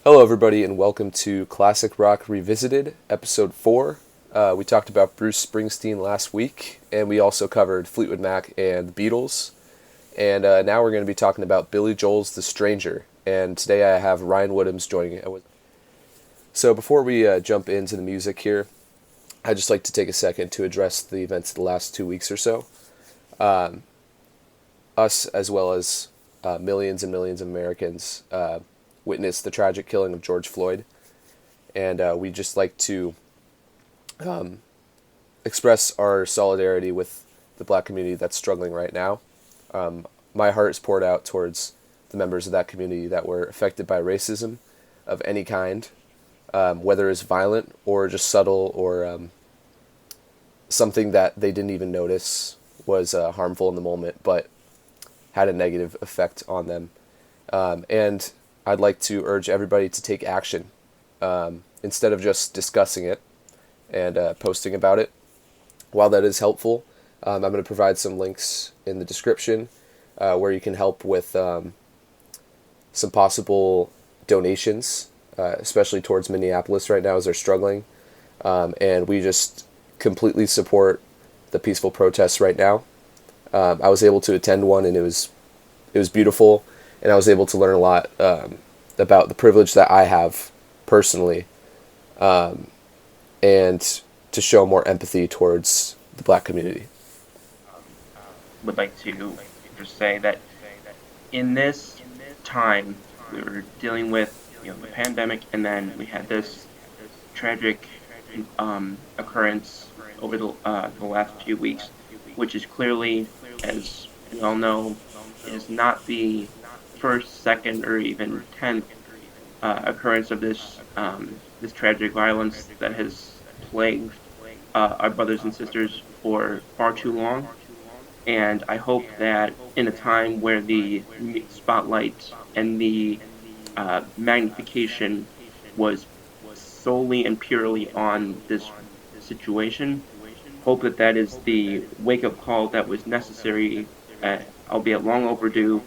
Hello, everybody, and welcome to Classic Rock Revisited, Episode 4. We talked about Bruce Springsteen last week, and we also covered Fleetwood Mac and the Beatles. And now we're going to be talking about Billy Joel's The Stranger. And today I have Ryan Woodhams joining me. So before we jump into the music here, I'd just like to take a second to address the events of the last 2 weeks or so. Us, as well as millions and millions of Americans, witnessed the tragic killing of George Floyd. And we'd just like to express our solidarity with the black community that's struggling right now. My heart is poured out towards the members of that community that were affected by racism of any kind, whether it's violent or just subtle or something that they didn't even notice was harmful in the moment, but had a negative effect on them. And I'd like to urge everybody to take action instead of just discussing it and posting about it. While that is helpful, I'm going to provide some links in the description where you can help with some possible donations, especially towards Minneapolis right now as they're struggling. And we just completely support the peaceful protests right now. I was able to attend one, and it was beautiful, and I was able to learn a lot about the privilege that I have personally, and to show more empathy towards the black community. Would like to just say that in this time we were dealing with the pandemic, and then we had this tragic occurrence over the last few weeks, which is clearly, as we all know, is not the first, second, or even 10th occurrence of this tragic violence that has plagued our brothers and sisters for far too long. And I hope that in a time where the spotlight and the magnification was solely and purely on this situation, hope that that is the wake-up call that was necessary, albeit long overdue,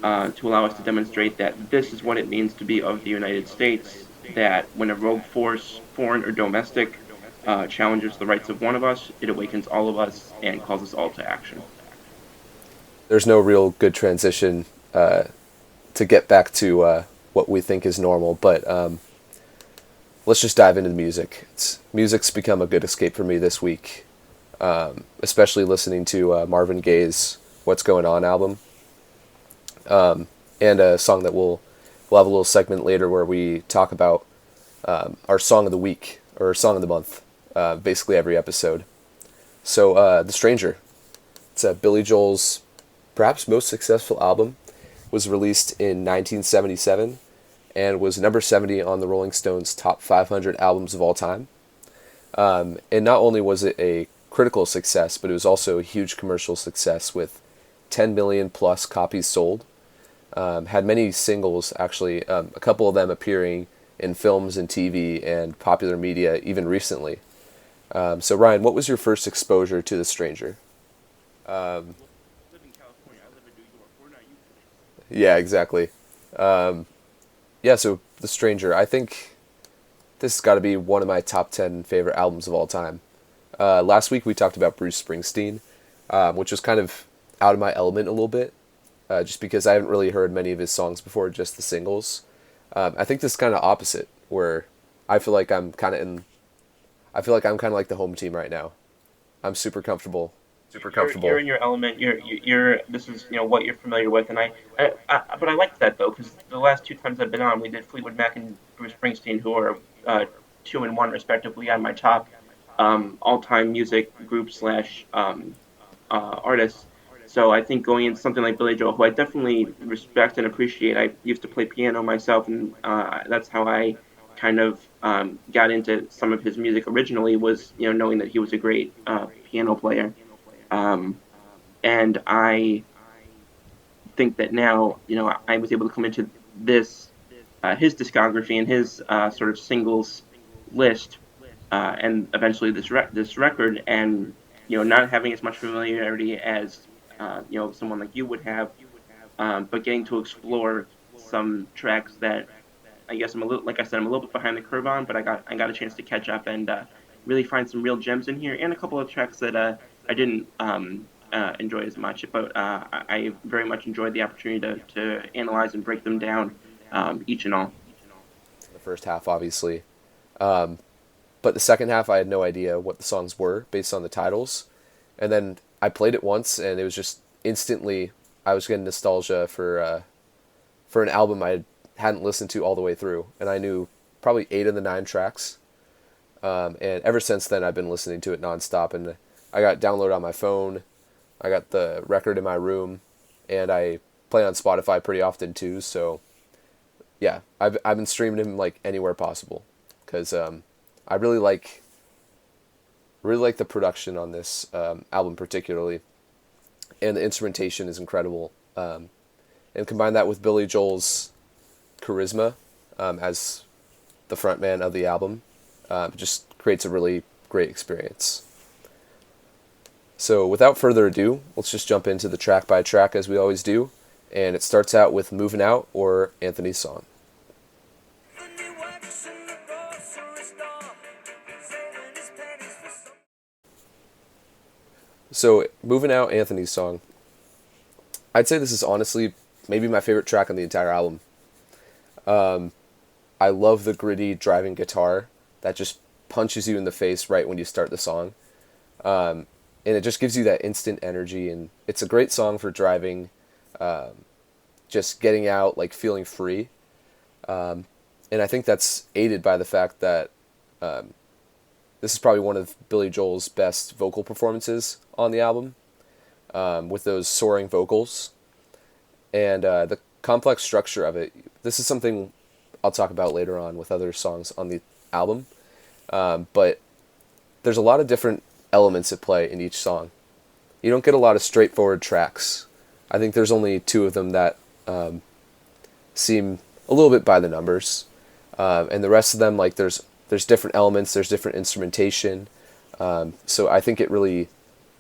to allow us to demonstrate that this is what it means to be of the United States, that when a rogue force, foreign or domestic, challenges the rights of one of us, it awakens all of us and calls us all to action. There's no real good transition to get back to what we think is normal, but let's just dive into the music. Music's become a good escape for me this week, especially listening to Marvin Gaye's "What's Going On" album, and a song that we'll have a little segment later where we talk about our song of the week or song of the month, basically every episode. So, "The Stranger." It's Billy Joel's perhaps most successful album. Was released in 1977 and was number 70 on the Rolling Stones top 500 albums of all time. And not only was it a critical success, but it was also a huge commercial success with 10 million plus copies sold. Had many singles, actually, a couple of them appearing in films and TV and popular media even recently. So, Ryan, what was your first exposure to The Stranger? Um, yeah, exactly. Um, yeah, so The Stranger, I think this has got to be one of my top 10 favorite albums of all time. Last week we talked about Bruce Springsteen, which was kind of out of my element a little bit, just because I haven't really heard many of his songs before, just the singles. I think this is kind of opposite, where I feel like I'm kind of in. I feel like I'm kind of like the home team right now. I'm super comfortable, super You're comfortable. in your element. You're this is what you're familiar with, and but I liked that though, because the last two times I've been on, we did Fleetwood Mac and Bruce Springsteen, who are two and one respectively on my top all-time music group slash artists. So I think going into something like Billy Joel, who I definitely respect and appreciate. I used to play piano myself, and that's how I kind of got into some of his music originally, was knowing that he was a great piano player. Um, and I think that now, I was able to come into this his discography and his sort of singles list, and eventually this record, and not having as much familiarity as someone like you would have, but getting to explore some tracks that I guess I'm a little, like I said, I'm a little bit behind the curve on, but I got a chance to catch up and really find some real gems in here, and a couple of tracks that I didn't enjoy as much. But I very much enjoyed the opportunity to analyze and break them down, each and all. The first half, obviously. Um, but the second half, I had no idea what the songs were based on the titles. And then I played it once, and it was just instantly, I was getting nostalgia for an album I hadn't listened to all the way through. And I knew probably 8 of the 9 tracks. And ever since then, I've been listening to it nonstop. And I got downloaded on my phone. I got the record in my room, and I play on Spotify pretty often too. So yeah, I've been streaming him like anywhere possible, because I really like the production on this album particularly, and the instrumentation is incredible. And combine that with Billy Joel's charisma as the frontman of the album, just creates a really great experience. So without further ado, let's just jump into the track by track as we always do, and it starts out with "Movin' Out" or Anthony's song. So "Movin' Out," Anthony's song. I'd say this is honestly maybe my favorite track on the entire album. I love the gritty driving guitar that just punches you in the face right when you start the song. And it just gives you that instant energy, and it's a great song for driving, just getting out, like feeling free. And I think that's aided by the fact that this is probably one of Billy Joel's best vocal performances on the album, with those soaring vocals and the complex structure of it. This is something I'll talk about later on with other songs on the album, but there's a lot of different elements at play in each song. You don't get a lot of straightforward tracks. I think there's only 2 of them that seem a little bit by the numbers, and the rest of them, like there's different elements, there's different instrumentation. So I think it really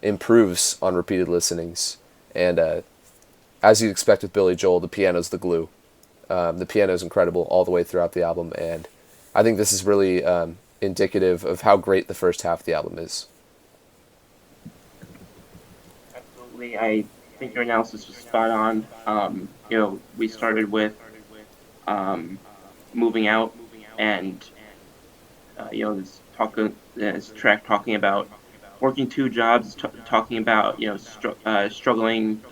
improves on repeated listenings. And as you'd expect with Billy Joel, the piano's the glue. The piano's incredible all the way throughout the album, and I think this is really indicative of how great the first half of the album is. Absolutely, I think your analysis was spot on. We started with um, moving out, and this track talking about working 2 jobs, talking about struggling,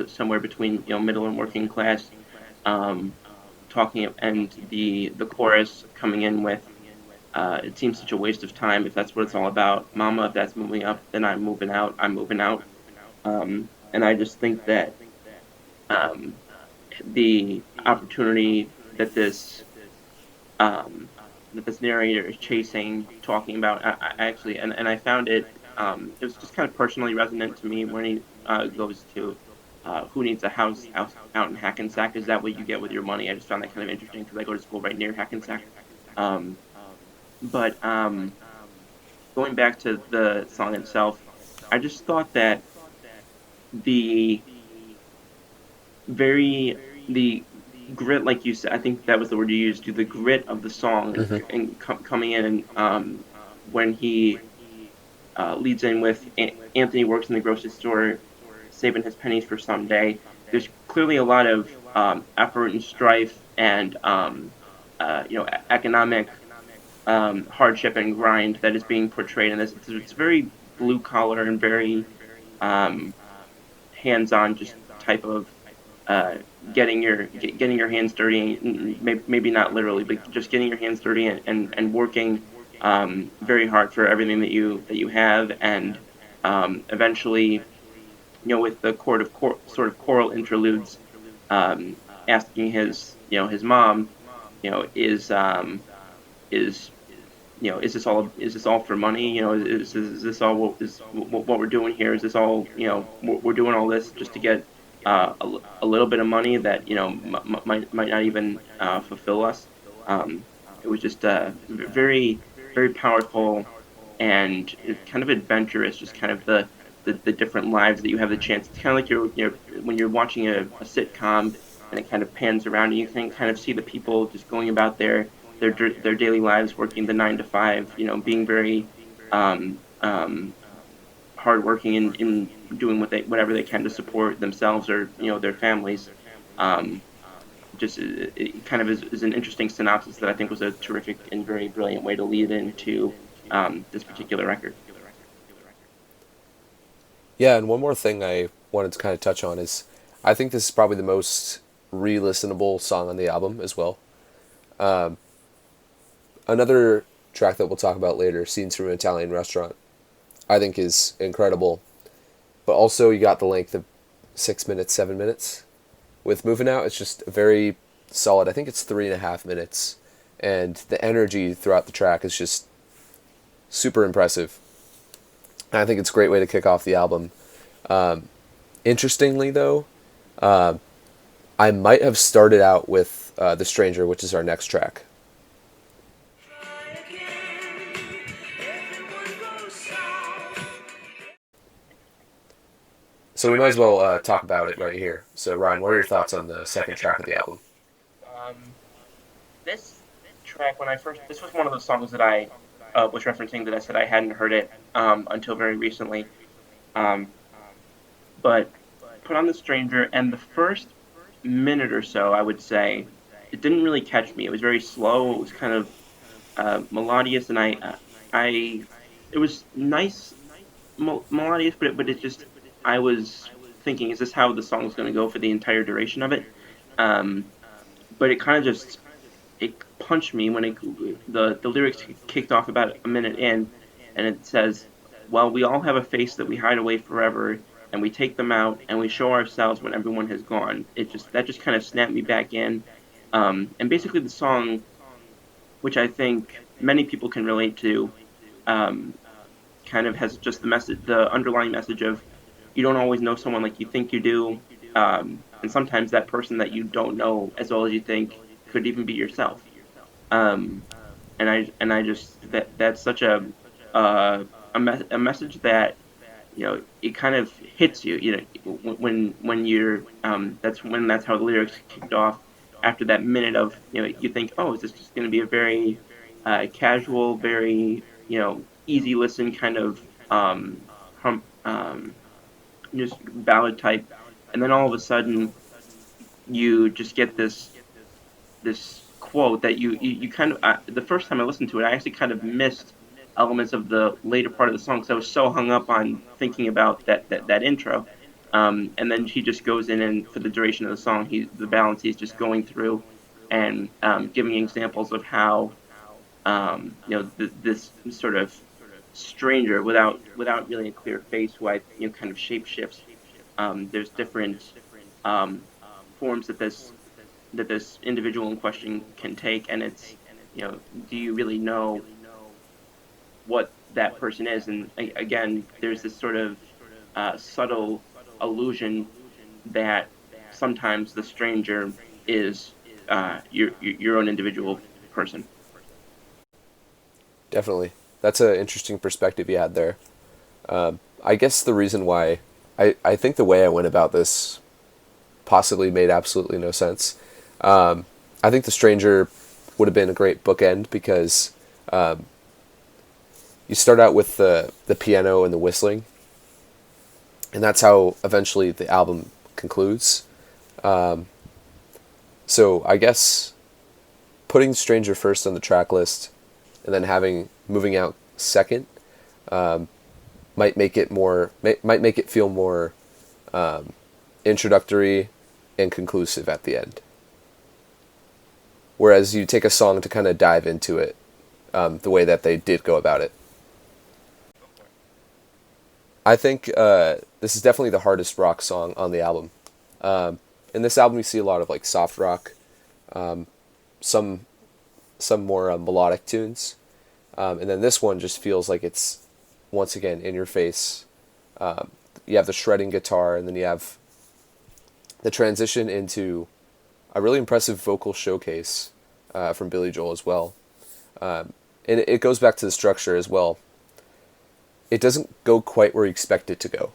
somewhere between middle and working class, um, talking, and the chorus coming in with it seems such a waste of time if that's what it's all about. Mama, if that's moving up, then I'm moving out. I'm moving out. And I just think that um, the opportunity that um, this narrator is chasing, talking about, I actually, and I found it was just kind of personally resonant to me when he goes to who needs a house out in Hackensack? Is that what you get with your money? I just found that kind of interesting because I go to school right near Hackensack. Um, but going back to the song itself, I just thought that the very the grit, like you said, I think that was the word you used, the grit of the song, Hmm. and coming in, and when he leads in with Anthony works in the grocery store, saving his pennies for someday. There's clearly a lot of effort and strife and economic hardship and grind that is being portrayed in this. It's very blue collar and very um, hands-on, just type of uh, getting your hands dirty. Maybe not literally, but just getting your hands dirty, and working very hard for everything that you have, and eventually, with the sort of choral interludes, um, asking his mom, is is this all for money? Is this all what we're doing here? Is this all, we're doing all this just to get a little bit of money that might not even fulfill us? Um, it was just very, very powerful, and it's kind of adventurous. Just kind of the different lives that you have the chance. It's kind of like you're when you're watching a sitcom, and it kind of pans around, and you can kind of see the people just going about their daily lives, working the 9 to 5, being very hardworking in doing whatever they can to support themselves or their families. Um, just it kind of is an interesting synopsis that I think was a terrific and very brilliant way to lead into this particular record. Yeah, and one more thing I wanted to kind of touch on is I think this is probably the most re-listenable song on the album as well. Another track that we'll talk about later, Scenes from an Italian Restaurant, I think is incredible. But also you got the length of 6 minutes, 7 minutes. With Moving Out, it's just very solid. I think it's 3.5 minutes. And the energy throughout the track is just super impressive. And I think it's a great way to kick off the album. Interestingly, though, I might have started out with The Stranger, which is our next track. So we might as well talk about it right here. So Ryan, what are your thoughts on the second track of the album? Um, this track, this was one of those songs that I was referencing that I said I hadn't heard it until very recently. Um, but put on The Stranger, and the first minute or so, I would say, it didn't really catch me. It was very slow. It was kind of melodious, and I, it was nice melodious, but it just, I was thinking, is this how the song is going to go for the entire duration of it? Um, but it kind of just it punched me when the lyrics kicked off about a minute in, and it says, "Well, we all have a face that we hide away forever, and we take them out, and we show ourselves when everyone has gone." That just kind of snapped me back in, and basically the song, which I think many people can relate to, um, kind of has just the underlying message of you don't always know someone like you think you do, and sometimes that person that you don't know as well as you think could even be yourself. Um, and I just that's such a message that it kind of hits you. When you're that's how the lyrics kicked off. After that minute of you think, oh, is this just going to be a very casual, very easy listen kind of hum, just ballad type, and then all of a sudden you just get this quote that you kind of the first time I listened to it, I actually kind of missed elements of the later part of the song because I was so hung up on thinking about that intro. And then he just goes in, and for the duration of the song, the balance he's just going through and giving examples of how this sort of stranger without really a clear face who I kind of shapeshifts. There's different forms that this individual in question can take, and it's do you really know what that person is? And again, there's this sort of subtle illusion that sometimes the stranger is your own individual person. Definitely. That's an interesting perspective you had there. I guess the reason why I think the way I went about this possibly made absolutely no sense. I think The Stranger would have been a great bookend because you start out with the piano and the whistling, and that's how eventually the album concludes. So I guess putting Stranger first on the track list and then having Moving Out second might make it feel more introductory and conclusive at the end. Whereas you take a song to kind of dive into it the way that they did go about it. I think this is definitely the hardest rock song on the album. In this album, you see a lot of like soft rock, some more melodic tunes, and then this one just feels like it's once again in your face. You have the shredding guitar, and then you have the transition into a really impressive vocal showcase from Billy Joel as well. And it goes back to the structure as well. It doesn't go quite where you expect it to go.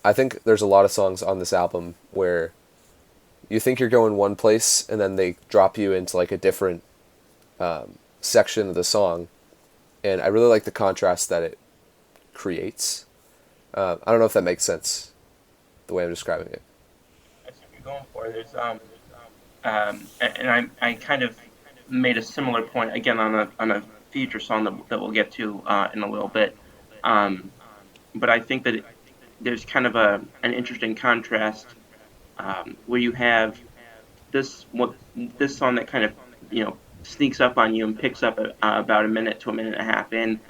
I think there's a lot of songs on this album where you think you're going one place, and then they drop you into like a different section of the song, and I really like the contrast that it creates. I don't know if that makes sense, the way I'm describing it. That's what you're going for. And I kind of made a similar point again on a future song that we'll get to in a little bit. Um, but I think that there's kind of an interesting contrast where you have this song that kind of sneaks up on you and picks up about a minute to a minute and a half in,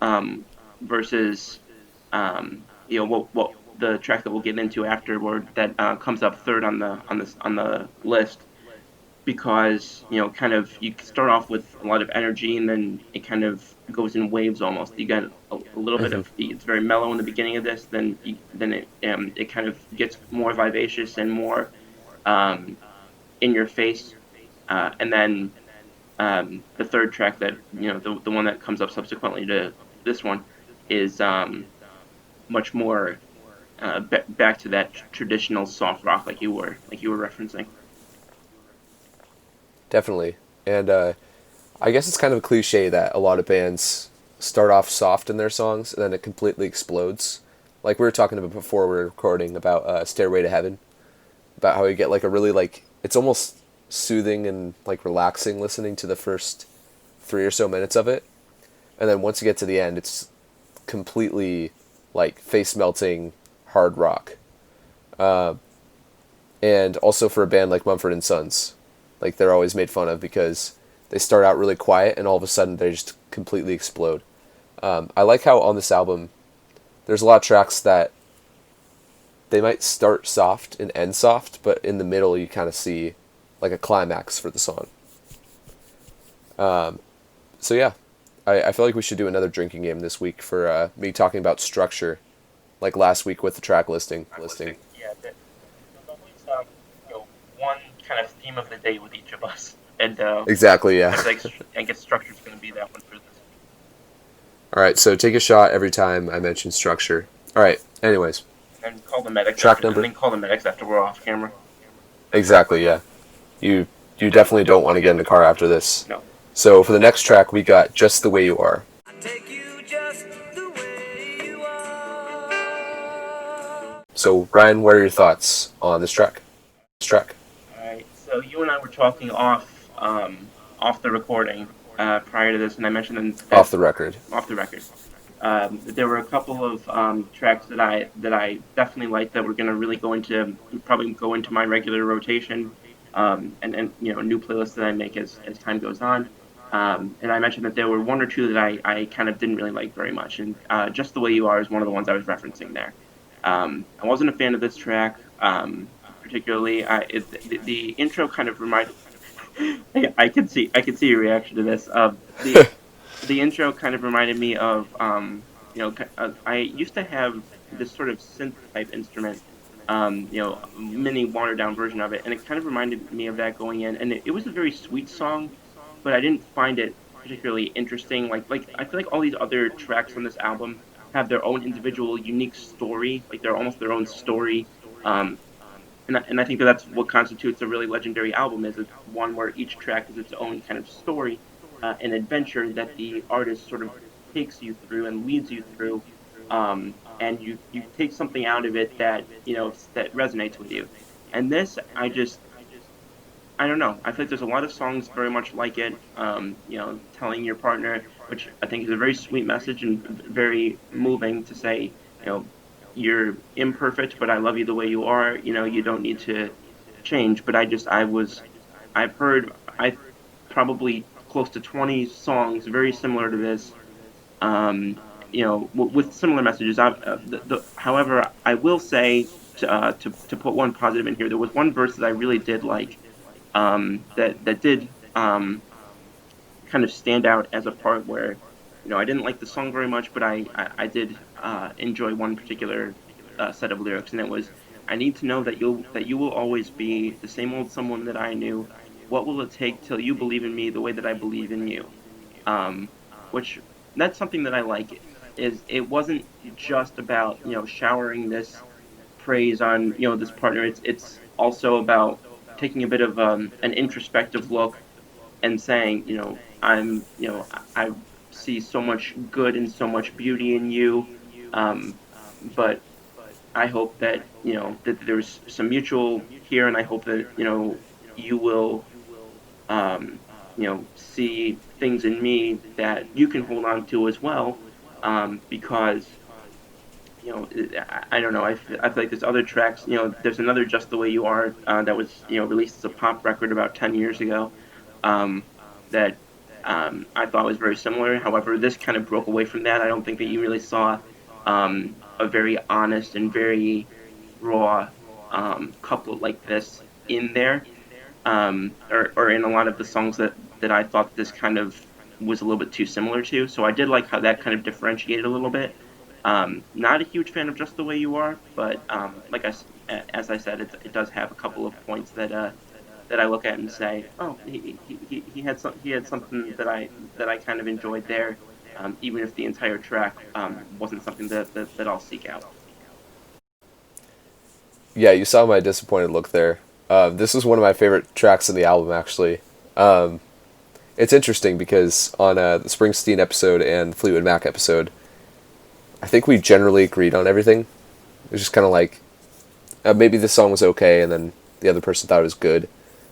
um, versus what the track that we'll get into afterward that comes up third on the list, because kind of you start off with a lot of energy and then it kind of goes in waves almost. You got a little bit Hmm. of it's very mellow in the beginning of this, then it kind of gets more vivacious and more um, in your face, and then the third track that the one that comes up subsequently to this one is much more back to that traditional soft rock like you were referencing. Definitely. And I guess it's kind of a cliche that a lot of bands start off soft in their songs and then it completely explodes. Like we were talking about before we were recording about Stairway to Heaven, about how you get like a really like it's almost soothing and like relaxing listening to the first 3 or so minutes of it, and then once you get to the end, it's completely like face melting hard rock. And also for a band like Mumford and Sons, like they're always made fun of because they start out really quiet and all of a sudden they just completely explode. I like how on this album there's a lot of tracks that they might start soft and end soft, but in the middle you kind of see like a climax for the song. So yeah, I feel like we should do another drinking game this week for me talking about structure, like last week with the track listing. Yeah, there's always one kind of theme of the day with each of us, and Exactly, I yeah. feel like I guess structure is going to be that one for this. All right, so take a shot every time I mention structure. All right, anyways, And call the medics track after, and number. then call the medics after we're off camera. Exactly, yeah. You you definitely don't want to get in the car after this. No. So for the next track, we got Just the Way You Are. Take you just the way you are. So Ryan, what are your thoughts on this track? All right. So you and I were talking off the recording prior to this, and I mentioned that Off the record. off the record. There were a couple of tracks that I definitely liked that were going to really probably go into my regular rotation, and new playlists that I make as time goes on. And I mentioned that there were one or two that I kind of didn't really like very much, and Just the Way You Are is one of the ones I was referencing there. I wasn't a fan of this track, particularly. The intro kind of reminded. I can see your reaction to this. The intro kind of reminded me of I used to have this sort of synth type instrument, mini watered down version of it, and it kind of reminded me of that going in, and it was a very sweet song, but I didn't find it particularly interesting. Like I feel like all these other tracks on this album have their own individual unique story, like they're almost their own story. Um, and I think that that's what constitutes a really legendary album is one where each track is its own kind of story, an adventure that the artist sort of takes you through and leads you through, and you take something out of it that that resonates with you. And this, I don't know. I feel like there's a lot of songs very much like it. Telling your partner, which I think is a very sweet message and very moving to say, you know, you're imperfect, but I love you the way you are. You don't need to change. But I've heard probably close to 20 songs very similar to this. With similar messages. However, I will say to put one positive in here, there was one verse that I really did like, that did kind of stand out as a part where I didn't like the song very much, but I did enjoy one particular set of lyrics, and it was, "I need to know that you will always be the same old someone that I knew. What will it take till you believe in me the way that I believe in you?" Um, which that's something that I like. Is it wasn't just about showering this praise on this partner. It's also about taking a bit of an introspective look and saying, I see so much good and so much beauty in you, um, but I hope that that there's some mutual here, and I hope that you will see things in me that you can hold on to as well, because I don't know. I feel like there's other tracks. There's another "Just the Way You Are" that was released as a pop record about 10 years ago. Um, that I thought was very similar. However, this kind of broke away from that. I don't think that you really saw a very honest and very raw couplet like this in there, or in a lot of the songs that I thought this kind of was a little bit too similar to. So I did like how that kind of differentiated a little bit. Not a huge fan of Just the Way You Are, but as I said, it does have a couple of points that I look at and say, oh, he had something that I kind of enjoyed there, even if the entire track wasn't something that I'll seek out. Yeah, you saw my disappointed look there. This is one of my favorite tracks in the album, actually. It's interesting because on the Springsteen episode and Fleetwood Mac episode, I think we generally agreed on everything. It was just kind of like, maybe this song was okay, and then the other person thought it was good,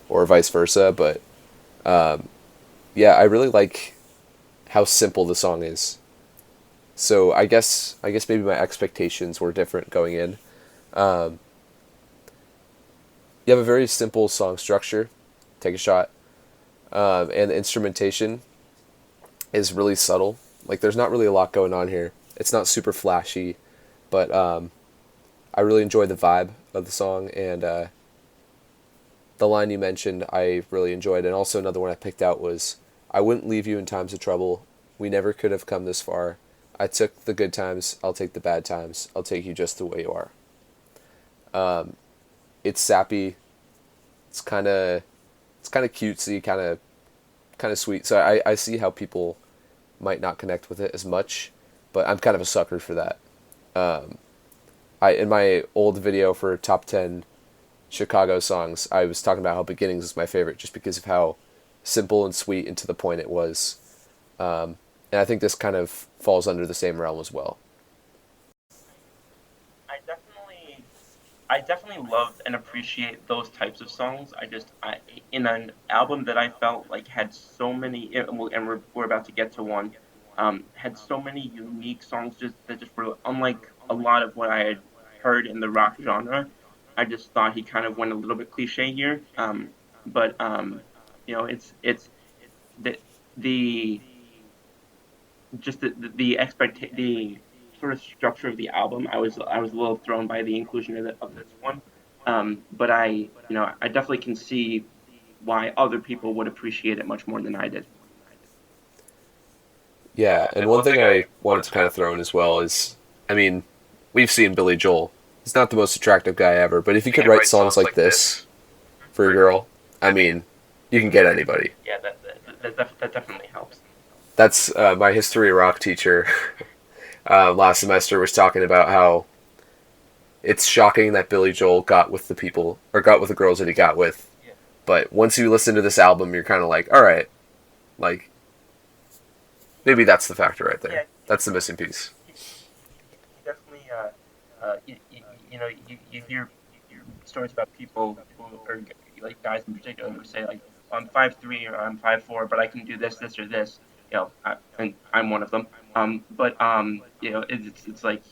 or vice versa. But yeah, I really like how simple the song is. So I guess maybe my expectations were different going in. Um, you have a very simple song structure. Take a shot. And the instrumentation is really subtle. Like, there's not really a lot going on here. It's not super flashy, but I really enjoy the vibe of the song, and the line you mentioned I really enjoyed. And also another one I picked out was, I wouldn't leave you in times of trouble. We never could have come this far. I took the good times, I'll take the bad times. I'll take you just the way you are. It's sappy. It's kind of cutesy, kind of sweet. So I see how people might not connect with it as much, but I'm kind of a sucker for that. I in my old video for top 10 Chicago songs, I was talking about how Beginnings is my favorite just because of how simple and sweet and to the point it was. And I think this kind of falls under the same realm as well. I I definitely love and appreciate those types of songs. In an album that I felt like had so many, and we're about to get to one, had so many unique songs that just were unlike a lot of what I had heard in the rock genre. I just thought he kind of went a little bit cliche here, but it's the the just the sort of structure of the album. I was a little thrown by the inclusion of this one, but I definitely can see why other people would appreciate it much more than I did. Yeah, and one thing I wanted to kind of throw in as well is, I mean, we've seen Billy Joel. He's not the most attractive guy ever, but if he could write songs like this for a girl, I mean, you can get anybody. Yeah, that definitely helps. That's my history rock teacher last semester was talking about how it's shocking that Billy Joel got with the people, or got with the girls that he got with. Yeah. But once you listen to this album, you're kind of like, all right, like, maybe that's the factor right there. Yeah. That's the missing piece. He definitely, you hear stories about people who are like guys in particular who say like, I'm 5'3" or I'm 5'4", but I can do this, or this. And I'm one of them. It's like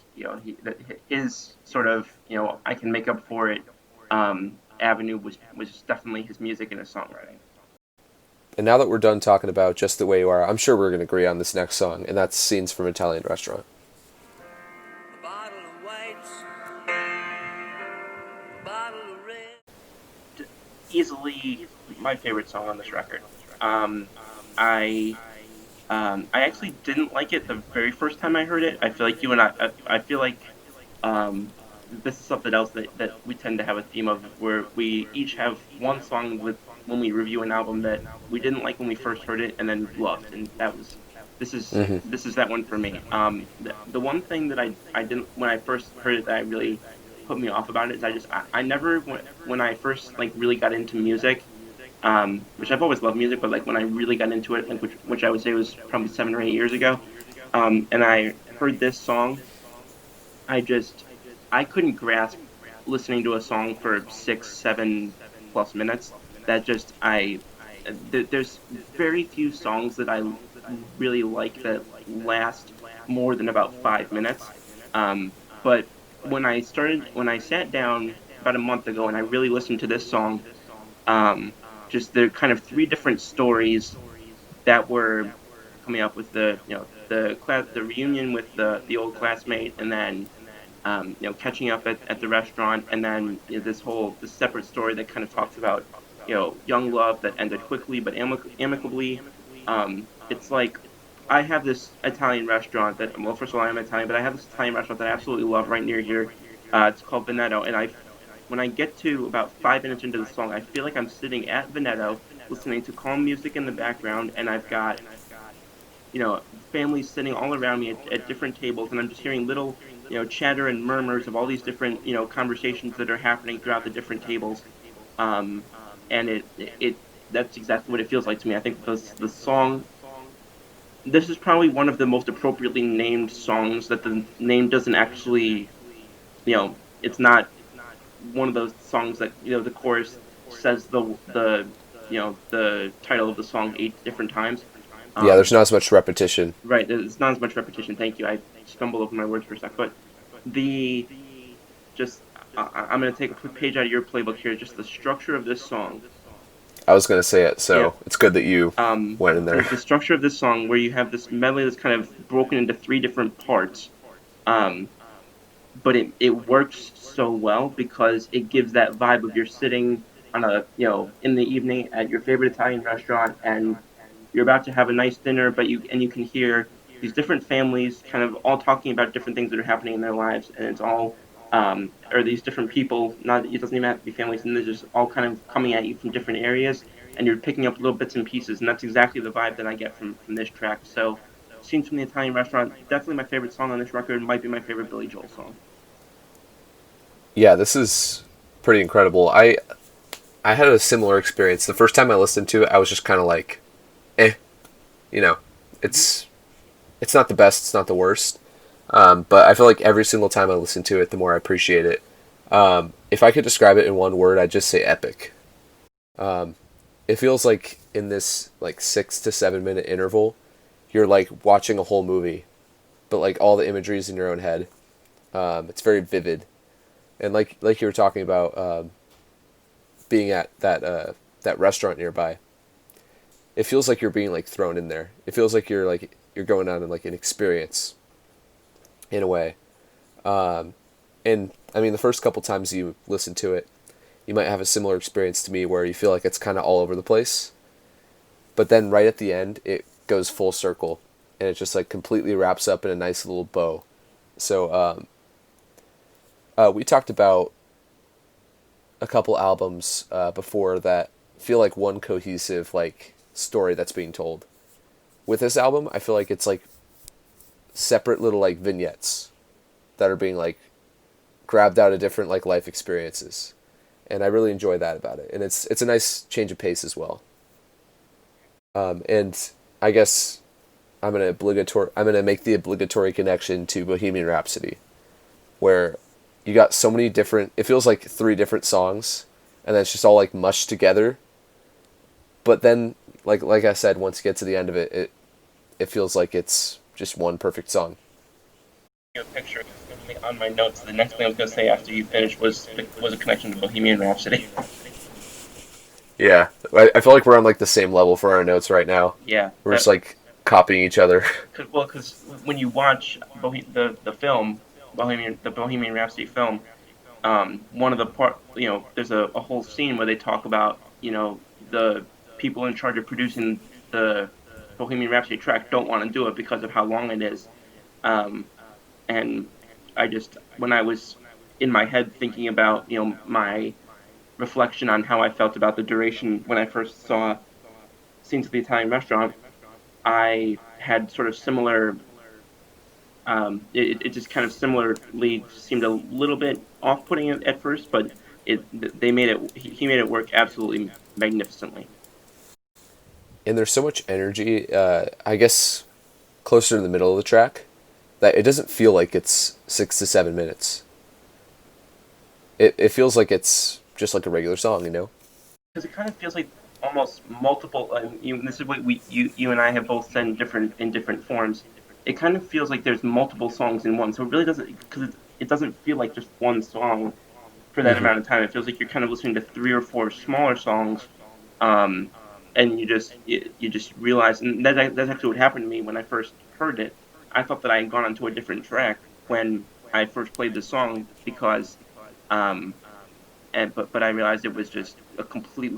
his sort of I can make up for it avenue was definitely his music and his songwriting. And now that we're done talking about Just the Way You Are, I'm sure we're going to agree on this next song, and that's Scenes from Italian Restaurant. A bottle of whites, a bottle of red. Easily my favorite song on this record. I actually didn't like it the very first time I heard it. I feel like you and I feel like this is something else that we tend to have a theme of, where we each have one song with when we review an album that we didn't like when we first heard it and then loved, and this is that one for me. The one thing that I didn't, when I first heard it, that I really put me off about it is I never when I first like really got into music, which I've always loved music, but like when I really got into it, like which I would say was probably 7 or 8 years ago, and I heard this song, I just I couldn't grasp listening to a song for 6, 7 plus minutes. That just there's very few songs that I really like that last more than about 5 minutes. But when I sat down about a month ago and I really listened to this song, um, just the kind of three different stories that were coming up with the reunion with the old classmate, and then catching up at the restaurant, and then this separate story that kind of talks about young love that ended quickly but amicably. It's like I have this Italian restaurant that, well, first of all, I'm Italian, but I have this Italian restaurant that I absolutely love right near here. It's called Veneto, and when I get to about 5 minutes into the song, I feel like I'm sitting at Veneto listening to calm music in the background, and I've got families sitting all around me at different tables, and I'm just hearing little chatter and murmurs of all these different conversations that are happening throughout the different tables. Um, and it that's exactly what it feels like to me. I think the song, this is probably one of the most appropriately named songs that the name doesn't actually, it's not one of those songs that the chorus says the title of the song 8 different times. Yeah, there's Um, not as much repetition. right, there's not as much repetition. Thank you. I stumbled over my words for a sec, but the just I'm going to take a quick page out of your playbook here. Just the structure of this song. I was gonna say it, Yeah. so it's good that you went in The there. structure of this song, where you have this medley that's kind of broken into three different parts, um, but it works so well because it gives that vibe of you're sitting on in the evening at your favorite Italian restaurant, and you're about to have a nice dinner, but you can hear these different families kind of all talking about different things that are happening in their lives, and it's all or these different people. Not It doesn't even have to be families, and they're just all kind of coming at you from different areas, and you're picking up little bits and pieces, and that's exactly the vibe that I get from this track. So, "Scenes from the Italian Restaurant" definitely my favorite song on this record. Might be my favorite Billy Joel song. Yeah, this is pretty incredible. I had a similar experience. The first time I listened to it, I was just kind of like, eh, you know, it's it's not the best, it's not the worst. But I feel like every single time I listen to it, the more I appreciate it. If I could describe it in one word, I'd just say epic. Um, it feels like in this like 6 to 7 minute interval, you're like watching a whole movie, but like all the imagery is in your own head. It's very vivid, and like you were talking about being at that restaurant nearby. It feels like you're being like thrown in there. It feels like you're going on in like an experience in a way. And I mean, the first couple times you listen to it, you might have a similar experience to me where you feel like it's kind of all over the place. But then right at the end, it goes full circle, and it just like completely wraps up in a nice little bow. So we talked about a couple albums before that feel like one cohesive like story that's being told. With this album, I feel like it's like separate little like vignettes that are being like grabbed out of different like life experiences, and I really enjoy that about it. And it's a nice change of pace as well. And I guess I'm gonna make the obligatory connection to Bohemian Rhapsody, where you got so many different. It feels like three different songs, and then it's just all like mushed together. But then, like I said, once you get to the end of it, it feels like it's just one perfect song. A picture on my notes. The next thing I was going to say after you finished was a connection to Bohemian Rhapsody. Yeah, I feel like we're on like the same level for our notes right now. Yeah, We're just like copying each other. because when you watch the film the Bohemian Rhapsody film, one of the there's a whole scene where they talk about the people in charge of producing the Bohemian Rhapsody track don't want to do it because of how long it is. Um, and I just when I was in my head thinking about my reflection on how I felt about the duration when I first saw Scenes of the Italian Restaurant, I had sort of similar It just kind of similarly seemed a little bit off-putting at first, but they made it he made it work absolutely magnificently. And there's so much energy. I guess closer to the middle of the track that it doesn't feel like it's 6 to 7 minutes. It feels like it's just like a regular song, you know. Because it kind of feels like almost multiple. This is what you and I have both said in different forms. It kind of feels like there's multiple songs in one, so it really doesn't because it doesn't feel like just one song for that Hmm. amount of time. It feels like you're kind of listening to three or four smaller songs, um, and you just realize, and that's actually what happened to me when I first heard it. I thought that I had gone onto a different track when I first played the song because um, but I realized it was just a complete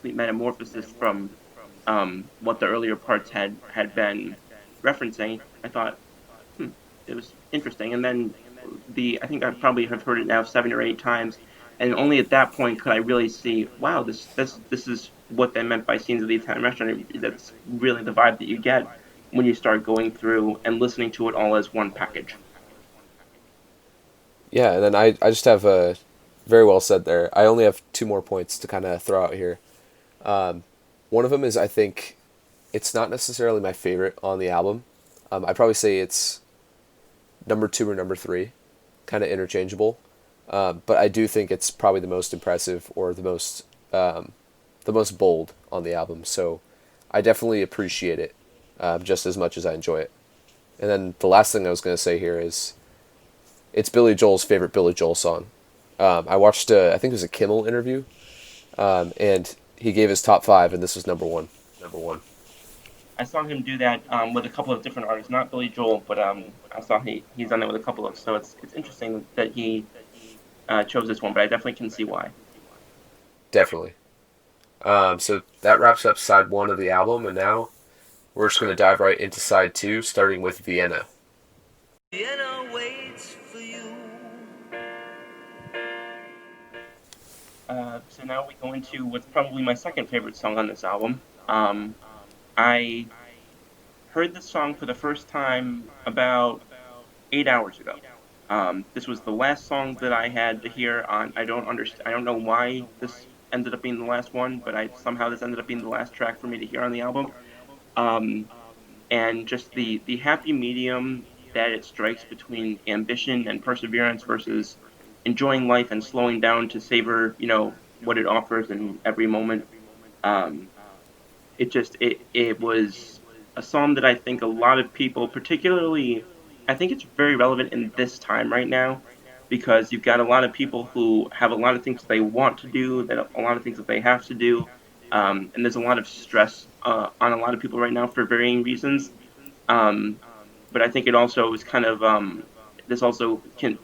metamorphosis from what the earlier parts had been referencing. I thought it was interesting, and then the I think I probably have heard it now 7 or 8 times, and only at that point could I really see, wow, this is what they meant by scenes of the Italian restaurant. That's really the vibe that you get when you start going through and listening to it all as one package. Yeah, and then I just have a very well said there. I only have two more points to kind of throw out here. One of them is I think it's not necessarily my favorite on the album. I'd probably say it's number two or number three, kind of interchangeable. But I do think it's probably the most impressive or the most bold on the album. So I definitely appreciate it just as much as I enjoy it. And then the last thing I was going to say here is it's Billy Joel's favorite Billy Joel song. I watched I think it was a Kimmel interview, and he gave his top five, and this was number one. Number one. I saw him do that with a couple of different artists, not Billy Joel, but I saw he's done that with a couple of. So it's interesting that he chose this one, but I definitely can see why. Definitely. So that wraps up side one of the album, and now we're just going to dive right into side two, starting with Vienna. Vienna waits for you. So now we go into what's probably my second favorite song on this album. I heard this song for the first time about 8 hours ago. This was the last song that I had to hear on. I don't understand. I don't know why this ended up being the last one, but I somehow this ended up being the last track for me to hear on the album. Um, and just the happy medium that it strikes between ambition and perseverance versus enjoying life and slowing down to savor, what it offers in every moment. Um, it was a song that I think a lot of people, particularly, I think it's very relevant in this time right now because you've got a lot of people who have a lot of things that they want to do, that a lot of things that they have to do, and there's a lot of stress on a lot of people right now for varying reasons. Um, but I think it also is kind of this also can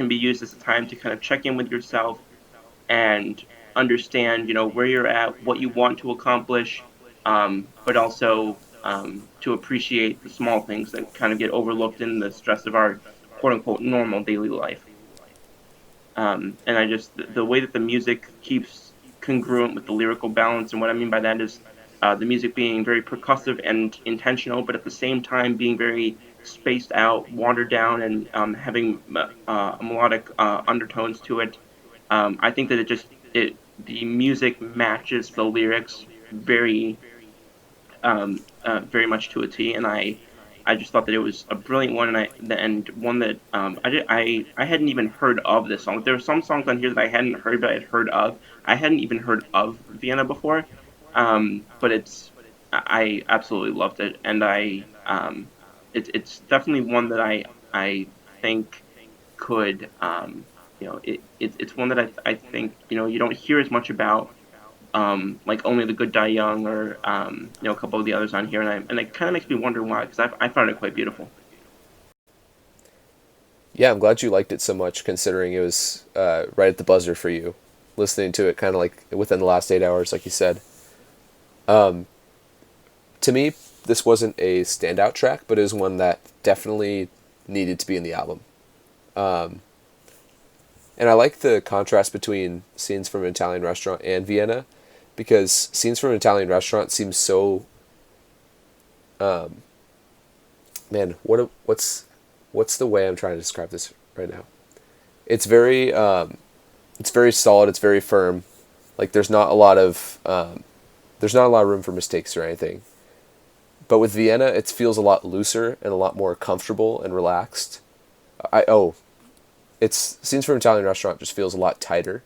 be used as a time to kind of check in with yourself and understand, where you're at, what you want to accomplish, but also to appreciate the small things that kind of get overlooked in the stress of our quote unquote normal daily life. And I just the way that the music keeps congruent with the lyrical balance, and what I mean by that is the music being very percussive and intentional, but at the same time being very spaced out, watered down, and having melodic undertones to it. I think that it the music matches the lyrics very much to a T, and I just thought that it was a brilliant one, and one that I hadn't even heard of this song. There were some songs on here that I hadn't heard, but I had heard of. I hadn't even heard of Vienna before, but I absolutely loved it, and it's definitely one that I think could it's one that I think you don't hear as much about like Only the Good Die Young or a couple of the others on here, and it kind of makes me wonder why because I found it quite beautiful. Yeah, I'm glad you liked it so much, considering it was right at the buzzer for you. Listening to it kind of like within the last 8 hours, like you said. To me, this wasn't a standout track, but it was one that definitely needed to be in the album. And I like the contrast between Scenes from an Italian Restaurant and Vienna, because Scenes from an Italian Restaurant seems so, man, what's what's the way I'm trying to describe this right now? It's very solid. It's very firm. Like there's not a lot of room for mistakes or anything. But with Vienna, it feels a lot looser and a lot more comfortable and relaxed. It's Scenes from an Italian Restaurant just feels a lot tighter.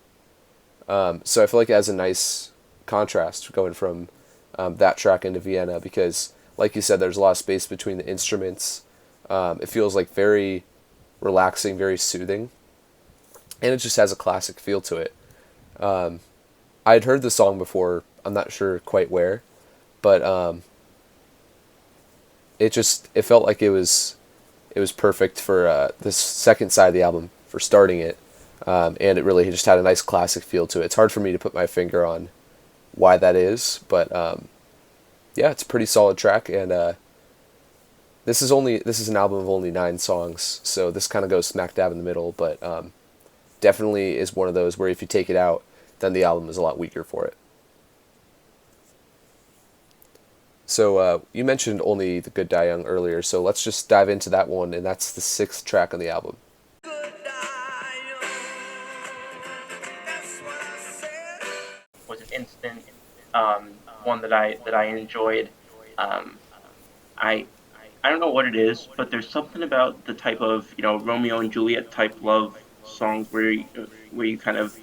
So I feel like it has a nice contrast going from that track into Vienna because, like you said, there's a lot of space between the instruments. It feels like very relaxing, very soothing, and it just has a classic feel to it. I had heard the song before. I'm not sure quite where, but it felt like it was perfect for this second side of the album for starting it, and it really just had a nice classic feel to it. It's hard for me to put my finger on why that is, but yeah, it's a pretty solid track, and this is an album of only 9 songs, so this kind of goes smack dab in the middle, but definitely is one of those where if you take it out, then the album is a lot weaker for it. So you mentioned Only the Good Die Young earlier, so let's just dive into that one, and that's the 6th track on the album. Was an instant one that I enjoyed. Um, I I don't know what it is, but there's something about the type of Romeo and Juliet type love songs where you kind of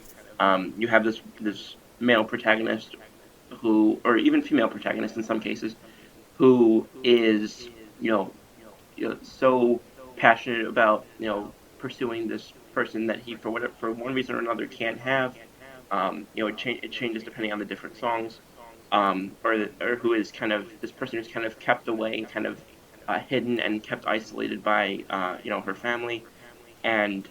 you have this male protagonist who, or even female protagonist in some cases, who is you know, so passionate about pursuing this person that he for one reason or another can't have. It changes depending on the different songs, or who is kind of this person who's kind of kept away and kind of hidden and kept isolated by her family, and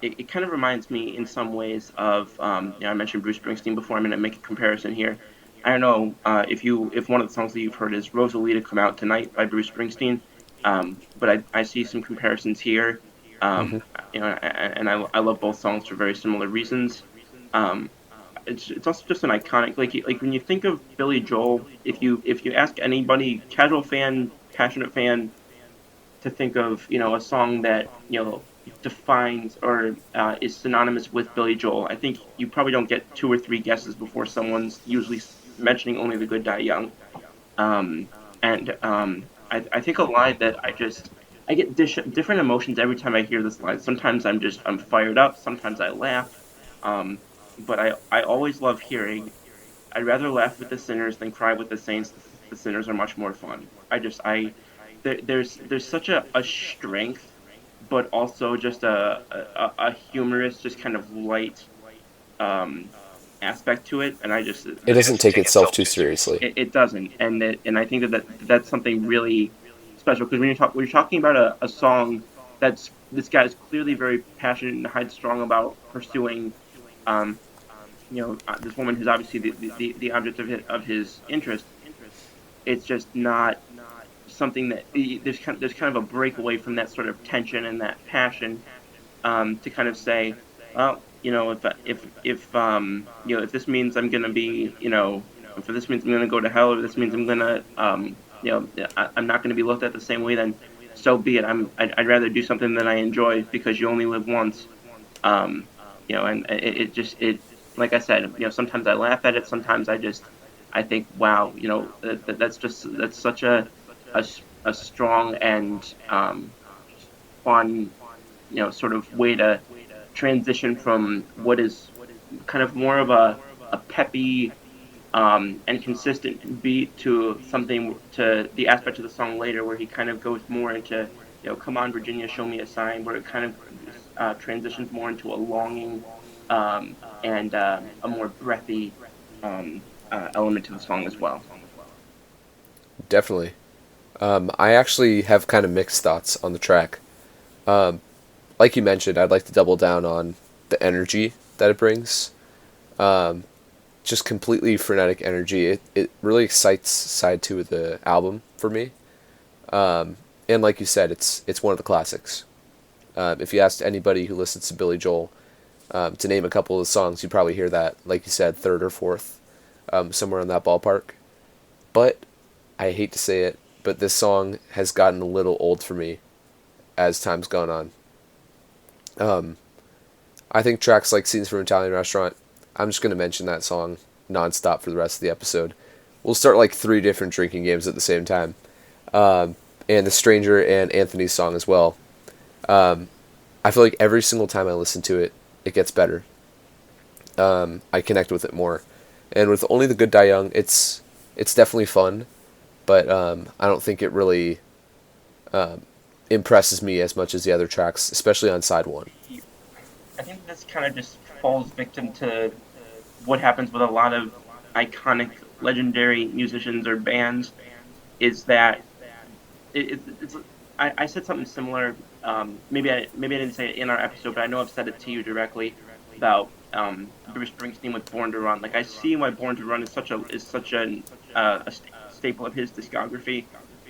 it kind of reminds me in some ways of I mentioned Bruce Springsteen before. I'm going to make a comparison here. I don't know if one of the songs that you've heard is "Rosalita Come Out Tonight" by Bruce Springsteen, but I see some comparisons here. Hmm. And I love both songs for very similar reasons. Um, it's also just an iconic like when you think of Billy Joel, if you ask anybody, casual fan, passionate fan, to think of a song that defines or is synonymous with Billy Joel, I think you probably don't get two or three guesses before someone's usually mentioning "Only the Good Die Young." Um, and I think a line that I get different emotions every time I hear this line. Sometimes I'm fired up. Sometimes I laugh. Um, but I always love hearing, "I'd rather laugh with the sinners than cry with the saints. The sinners are much more fun." There's such a strength, but also just a humorous, just kind of light um, aspect to it, and It doesn't take itself too seriously. it doesn't, and I think that's something really special, because when you're talking about a song that's this guy is clearly very passionate and headstrong about pursuing, um, this woman who's obviously the object of his interest. It's just not something that there's kind of a breakaway from that sort of tension and that passion, to kind of say, well, if this means I'm gonna be, if this means I'm gonna go to hell, or this means I'm gonna, I'm not gonna be looked at the same way, then so be it. I'd rather do something that I enjoy, because you only live once. Um, and like I said, sometimes I laugh at it, sometimes I think, wow, that's such a strong and fun, sort of way to transition from what is kind of more of a peppy and consistent beat to something, to the aspect of the song later where he kind of goes more into, "Come on, Virginia, show me a sign," where it kind of transitions more into a longing, and a more breathy element to the song as well. Definitely. I actually have kind of mixed thoughts on the track. Um, like you mentioned, I'd like to double down on the energy that it brings. Um, just completely frenetic energy. It really excites side 2 of the album for me. And like you said, it's one of the classics. If you asked anybody who listens to Billy Joel to name a couple of the songs, you'd probably hear that, like you said, third or fourth, somewhere in that ballpark. But I hate to say it, but this song has gotten a little old for me as time's gone on. I think tracks like Scenes from an Italian Restaurant, I'm just going to mention that song nonstop for the rest of the episode. We'll start like 3 different drinking games at the same time. And The Stranger and Anthony's song as well. I feel like every single time I listen to it, it gets better. I connect with it more. And with Only the Good Die Young, it's definitely fun, but I don't think it really impresses me as much as the other tracks, especially on side one. I think this kind of just falls victim to what happens with a lot of iconic, legendary musicians or bands. Is that it's I said something similar. Maybe I didn't say it in our episode, but I know I've said it to you directly about Bruce Springsteen with Born to Run. Like I see why Born to Run is such a staple of his discography,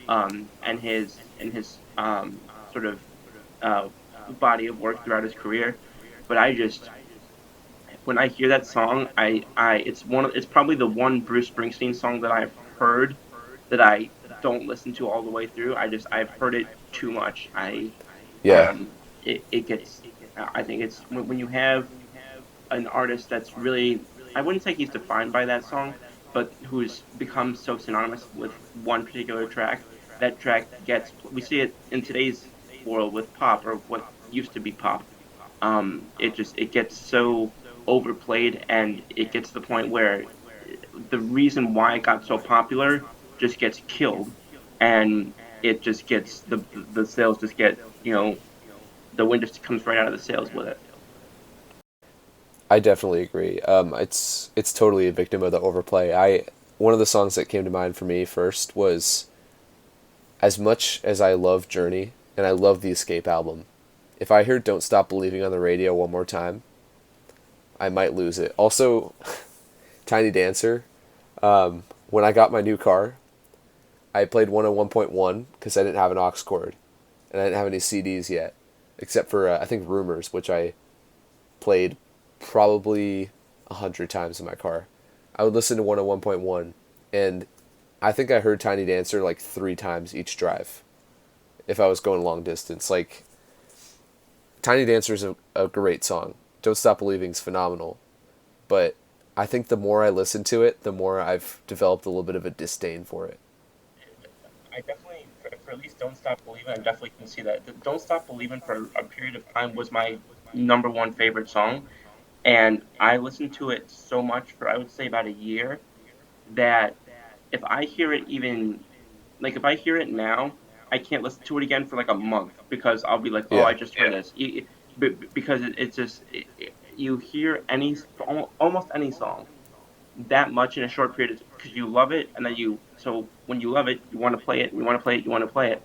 and his sort of body of work throughout his career. But I just when I hear that song, it's probably the one Bruce Springsteen song that I've heard that I don't listen to all the way through. I've heard it too much. Yeah, It gets. I think it's when you have an artist that's really, I wouldn't say he's defined by that song, but who's become so synonymous with one particular track. That track gets. We see it in today's world with pop or what used to be pop. It gets so overplayed, and it gets to the point where the reason why it got so popular just gets killed, and it just gets the sales just get the wind just comes right out of the sails with it. I definitely agree. It's totally a victim of the overplay. One of the songs that came to mind for me first was, as much as I love Journey and I love the Escape album, if I hear Don't Stop Believing on the radio one more time, I might lose it. Also, Tiny Dancer, when I got my new car, I played 101.1 because I didn't have an aux cord and I didn't have any CDs yet, except for I think Rumors, which I played probably 100 times in my car. I would listen to 101.1, and I think I heard Tiny Dancer like 3 times each drive if I was going long distance. Like, Tiny Dancer is a great song. Don't Stop Believing is phenomenal. But I think the more I listen to it, the more I've developed a little bit of a disdain for it. I definitely, for at least Don't Stop Believing, I definitely can see that. Don't Stop Believing for a period of time was my number one favorite song. And I listened to it so much for, I would say, about a year that if I hear it if I hear it now, I can't listen to it again for like a month because I'll be like, oh, I Yeah. just heard this. Because it's just, you hear almost any song that much in a short period because you love it, and then so when you love it, you want to play it, you want to play it, you want to play it,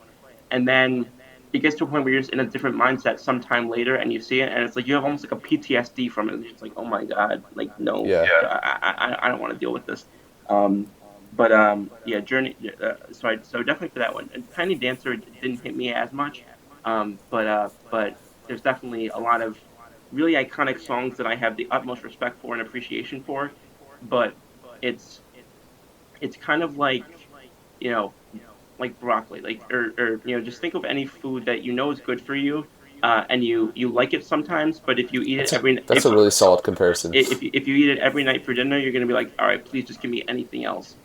and then it gets to a point where you're just in a different mindset sometime later, and you see it, and it's like you have almost like a PTSD from it. It's just like, oh my god, like no, Yeah. I don't want to deal with this. Yeah, Journey. So definitely for that one. And Tiny Dancer didn't hit me as much, but there's definitely a lot of really iconic songs that I have the utmost respect for and appreciation for, but it's it's kind of like you know like broccoli, like or just think of any food that you know is good for you, and you like it sometimes, but if you eat it That's a really solid comparison. if you eat it every night for dinner, you're gonna be like, all right, please just give me anything else.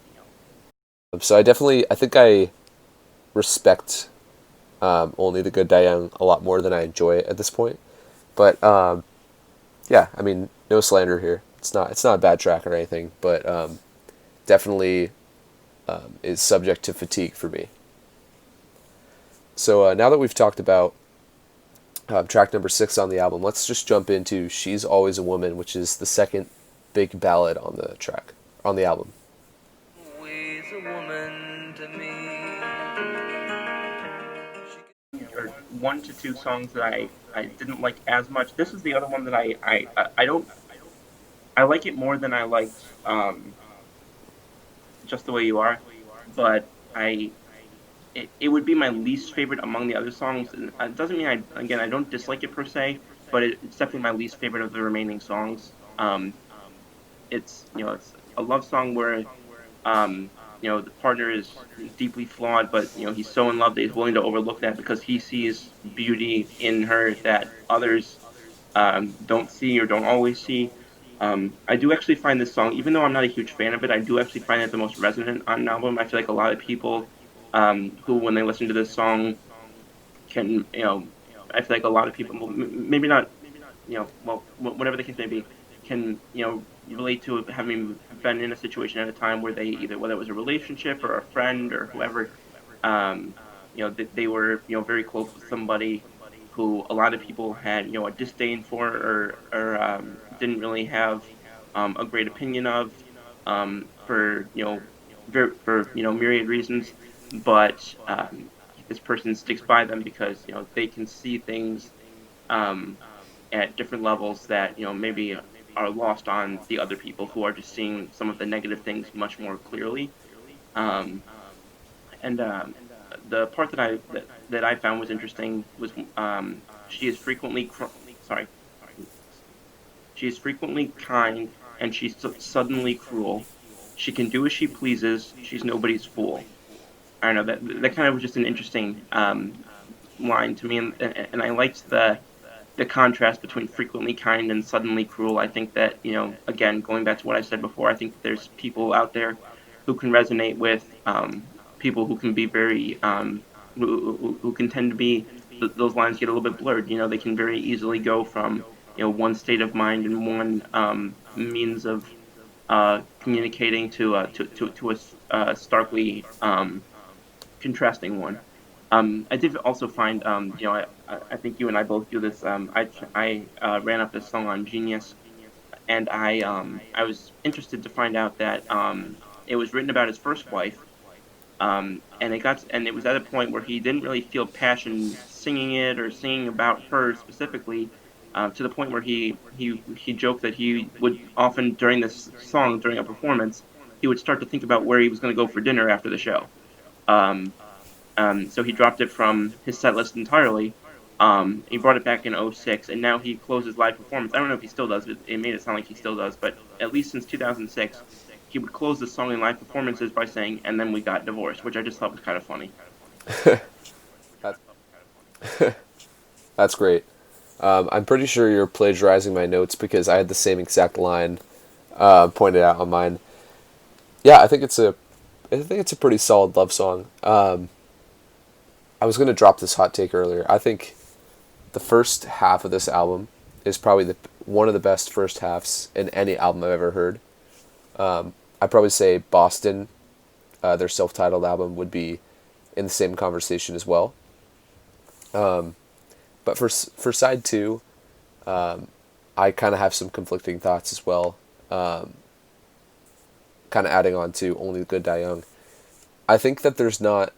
So I think I respect Only the Good Die Young a lot more than I enjoy it at this point. But yeah, I mean, no slander here. It's not a bad track or anything, but definitely is subject to fatigue for me. So now that we've talked about track number 6 on the album, let's just jump into She's Always a Woman, which is the second big ballad on the album. Always a woman to me. Or 1 to 2 songs that I didn't like as much. This is the other one that I don't I like it more than I liked Just the Way You Are, but it would be my least favorite among the other songs. And it doesn't mean I don't dislike it per se, but it's definitely my least favorite of the remaining songs. It's it's a love song where um, the partner is deeply flawed, but he's so in love that he's willing to overlook that because he sees beauty in her that others don't see or don't always see. I do actually find this song, even though I'm not a huge fan of it, I do actually find it the most resonant on an album. I feel like a lot of people who, when they listen to this song, can I feel like a lot of people, maybe not, well, whatever the case may be, can relate to having been in a situation at a time where they either, whether it was a relationship or a friend or whoever, um, they were very close with somebody who a lot of people had a disdain for or didn't really have a great opinion of for for myriad reasons, but this person sticks by them because they can see things um, at different levels that maybe are lost on the other people who are just seeing some of the negative things much more clearly. Um, and the part that I found was interesting was she is frequently sorry she is frequently kind and she's suddenly cruel. She can do as she pleases. She's nobody's fool. I don't know, that kind of was just an interesting line to me, and I liked the contrast between frequently kind and suddenly cruel. I think that, again, going back to what I said before, I think that there's people out there who can resonate with people who can be very, who can tend to be, those lines get a little bit blurred. They can very easily go from, one state of mind and one means of communicating to a starkly contrasting one. I did also find, I think you and I both do this. I ran up this song on Genius, and I was interested to find out that it was written about his first wife, and it was at a point where he didn't really feel passion singing it or singing about her specifically, to the point where he joked that he would often during this song during a performance he would start to think about where he was going to go for dinner after the show. Um, so he dropped it from his set list entirely. He brought it back in '06, and now he closes live performance. I don't know if he still does. It made it sound like he still does, but at least since 2006, he would close the song in live performances by saying, "And then we got divorced," which I just thought was kind of funny. That, that's great. I'm pretty sure you're plagiarizing my notes because I had the same exact line pointed out on mine. Yeah, I think it's a pretty solid love song. I was gonna drop this hot take earlier. I think the first half of this album is probably one of the best first halves in any album I've ever heard. I'd probably say Boston, their self-titled album, would be in the same conversation as well. But for side two, I kind of have some conflicting thoughts as well. Kind of adding on to Only the Good Die Young. I think that there's not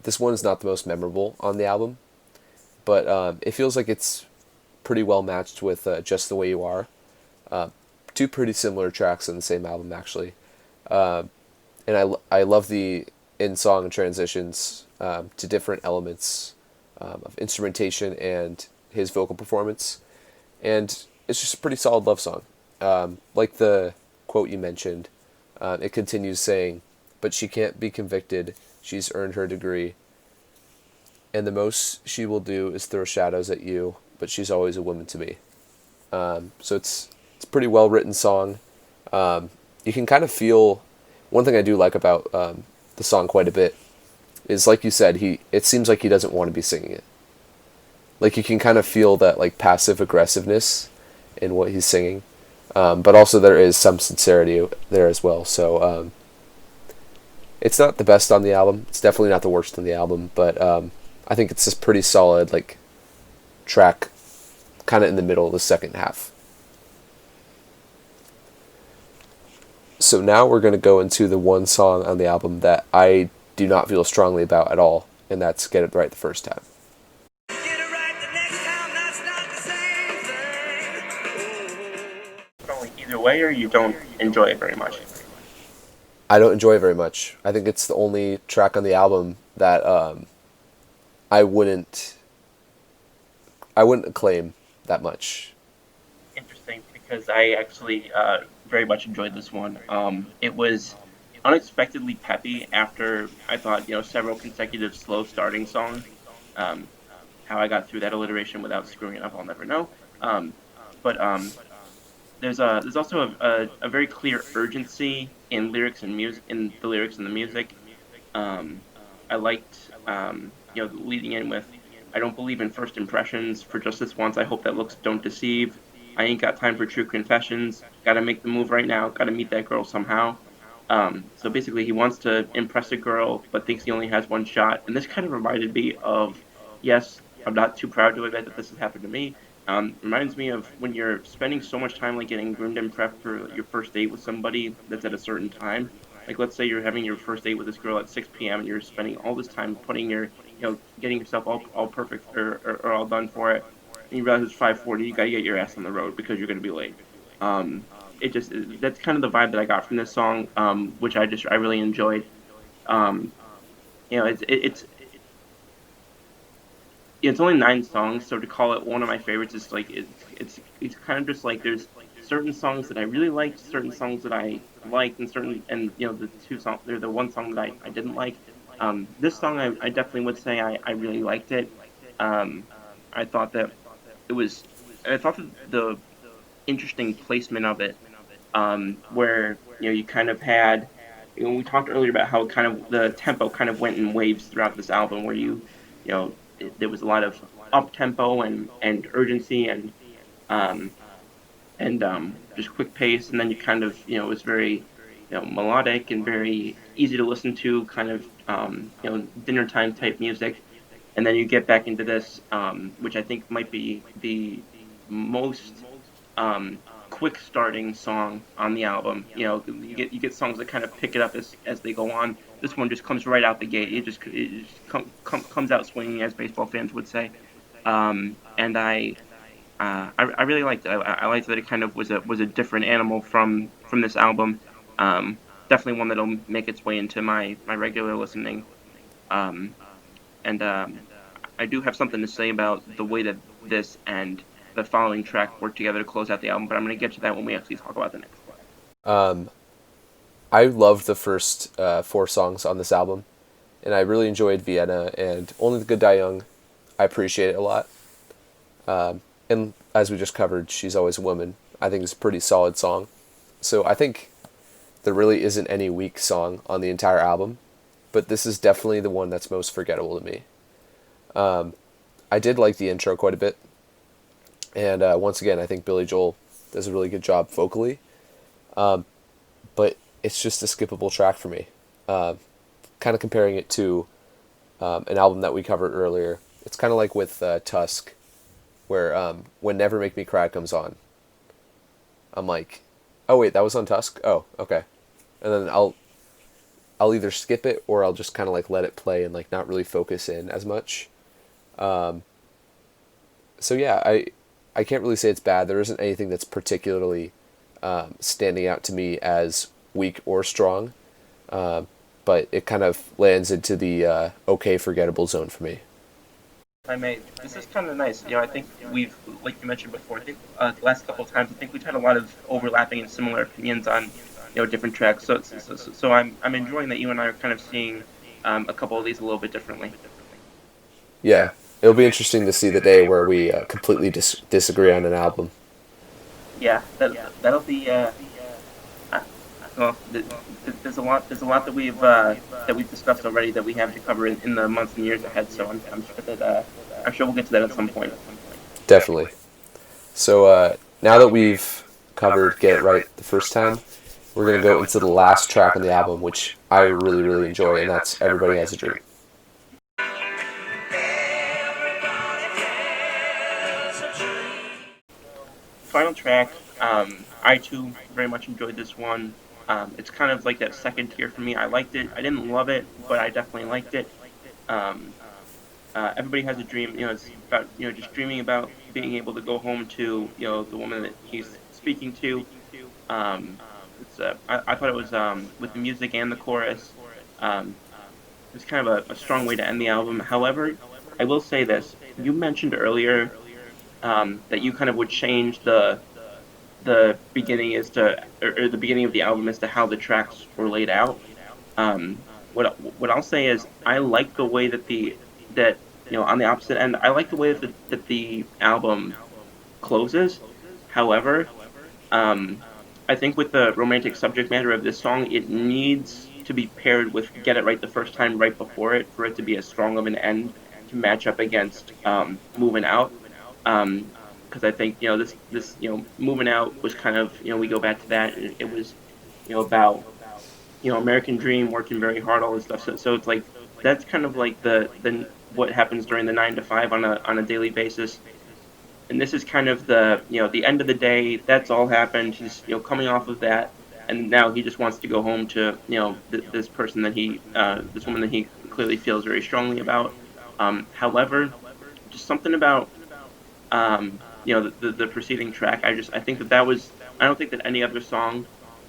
this one is not the most memorable on the album, but it feels like it's pretty well matched with Just the Way You Are. Two pretty similar tracks on the same album, actually. And I love the in-song transitions to different elements of instrumentation and his vocal performance. And it's just a pretty solid love song. Like the quote you mentioned, it continues saying, "But she can't be convicted. She's earned her degree. And the most she will do is throw shadows at you, but she's always a woman to me." So it's a pretty well written song. You can kind of feel one thing I do like about the song quite a bit is, like you said, it seems like he doesn't want to be singing it. Like you can kind of feel that like passive aggressiveness in what he's singing, but also there is some sincerity there as well. So it's not the best on the album. It's definitely not the worst on the album, but I think it's just pretty solid like track, kind of in the middle of the second half. So now we're going to go into the one song on the album that I do not feel strongly about at all, and that's Get It Right the First Time. Either way, or you don't enjoy it very much. I don't enjoy it very much. I think it's the only track on the album that I wouldn't acclaim that much. Interesting, because I actually very much enjoyed this one. It was unexpectedly peppy after I thought several consecutive slow starting songs. Um, how I got through that alliteration without screwing it up, I'll never know. Um, but there's also a very clear urgency in lyrics and music in the lyrics and the music. Um, I liked leading in with I don't believe in first impressions. For just this once, I hope that looks don't deceive. I ain't got time for true confessions. Got to make the move right now. Got to meet that girl somehow. So basically, he wants to impress a girl, but thinks he only has one shot. And this kind of reminded me of, yes, I'm not too proud to admit that this has happened to me. Reminds me of when you're spending so much time like getting groomed and prepped for your first date with somebody that's at a certain time. Like let's say you're having your first date with this girl at 6 p.m. and you're spending all this time putting getting yourself all perfect or all done for it, and you realize it's 5:40, you gotta get your ass on the road because you're gonna be late. Um, it just that's kind of the vibe that I got from this song, which I really enjoyed. Um, it's only 9 songs, so to call it one of my favorites is like it's kind of just like there's certain songs that I really liked, certain songs that I liked, and the two songs, they're the one song that I didn't like. This song I definitely would say I really liked it. Um, I thought that it was I thought that the interesting placement of it, where you kind of had we talked earlier about how kind of the tempo kind of went in waves throughout this album, where there was a lot of up tempo and urgency um, and just quick pace, and then you kind of it was very melodic and very easy to listen to, kind of dinner time type music, and then you get back into this, which I think might be the most um, quick starting song on the album. You get songs that kind of pick it up as they go on. This one just comes right out the gate. It just comes out swinging, as baseball fans would say. And I really liked it. I liked that it kind of was a different animal from this album. Definitely one that'll make its way into my regular listening. Um, and I do have something to say about the way that this and the following track work together to close out the album, but I'm going to get to that when we actually talk about the next one. Um, I loved the first 4 songs on this album, and I really enjoyed Vienna and Only the Good Die Young. I appreciate it a lot. And as we just covered, She's Always a Woman. I think it's a pretty solid song. So I think there really isn't any weak song on the entire album, but this is definitely the one that's most forgettable to me. I did like the intro quite a bit, and once again, I think Billy Joel does a really good job vocally, but it's just a skippable track for me. Kind of comparing it to an album that we covered earlier, it's kind of like with Tusk, where when Never Make Me Cry comes on, I'm like, oh wait, that was on Tusk? Oh, okay. And then I'll either skip it or I'll just kind of like let it play and like not really focus in as much. So yeah, I can't really say it's bad. There isn't anything that's particularly standing out to me as weak or strong, but it kind of lands into the okay forgettable zone for me. If I may, this is kind of nice. I think we've, like you mentioned before, I think the last couple of times, I think we've had a lot of overlapping and similar opinions on, different tracks. So I'm enjoying that you and I are kind of seeing a couple of these a little bit differently. Yeah, it'll be interesting to see the day where we completely disagree on an album. Yeah, that'll be. Uh, well, there's a lot that we've discussed already that we have to cover in the months and years ahead. So I'm sure that I'm sure we'll get to that at some point. Definitely. So now that we've covered Get It Right the first time, we're going to go into the last track on the album, which I really, really enjoy, and that's Everybody Has a Dream. Final track. I too very much enjoyed this one. It's kind of like that second tier for me. I liked it. I didn't love it, but I definitely liked it. Um, Everybody has a dream. It's about just dreaming about being able to go home to the woman that he's speaking to. Um, I thought it was with the music and the chorus. Um, it's kind of a strong way to end the album. However, I will say this: you mentioned earlier that you kind of would change the beginning is or the beginning of the album as to how the tracks were laid out. What I'll say is I like the way that on the opposite end, I like the way that the album closes. However, um, I think with the romantic subject matter of this song, it needs to be paired with "Get It Right the First Time" right before it for it to be as strong of an end to match up against "Moving Out." Um, because I think this "Moving Out" was kind of we go back to that. It was about American dream, working very hard, all this stuff. So it's like that's kind of like the what happens during the 9 to 5 on a daily basis. And this is kind of the end of the day. That's all happened. He's coming off of that, and now he just wants to go home to this person that this woman that he clearly feels very strongly about. However, just something about the preceding track. I think that was. I don't think that any other song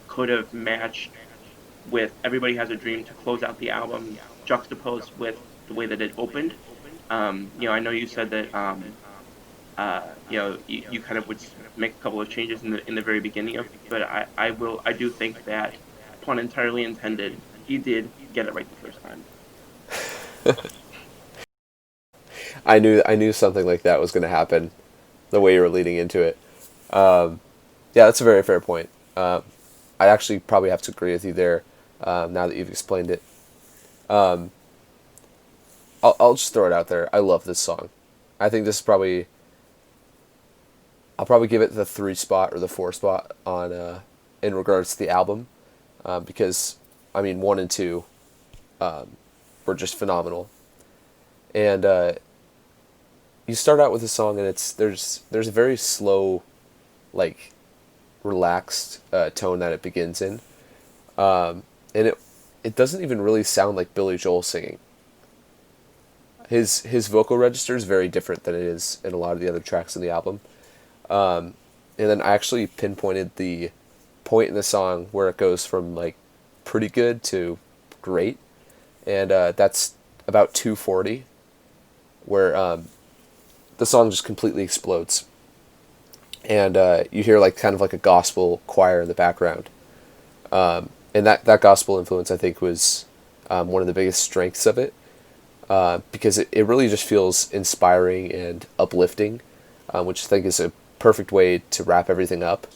could have matched with "Everybody Has a Dream" to close out the album, juxtaposed with the way that it opened. I know you said that you kind of would make a couple of changes in the very beginning of, but I do think that, pun entirely intended, he did get it right the first time. I knew something like that was going to happen, the way you were leading into it. Yeah, that's a very fair point. I actually probably have to agree with you there. Now that you've explained it, I'll just throw it out there. I love this song. I think this is probably. I'll probably give it the 3 spot or the 4 spot on in regards to the album, because I mean 1 and 2 were just phenomenal, and you start out with a song and there's a very slow, like, relaxed tone that it begins in, and it doesn't even really sound like Billy Joel singing. His vocal register is very different than it is in a lot of the other tracks in the album. And then I actually pinpointed the point in the song where it goes from like pretty good to great, and that's about 2:40, where the song just completely explodes, and you hear like kind of like a gospel choir in the background, and that gospel influence I think was one of the biggest strengths of it, because it really just feels inspiring and uplifting, which I think is a perfect way to wrap everything up.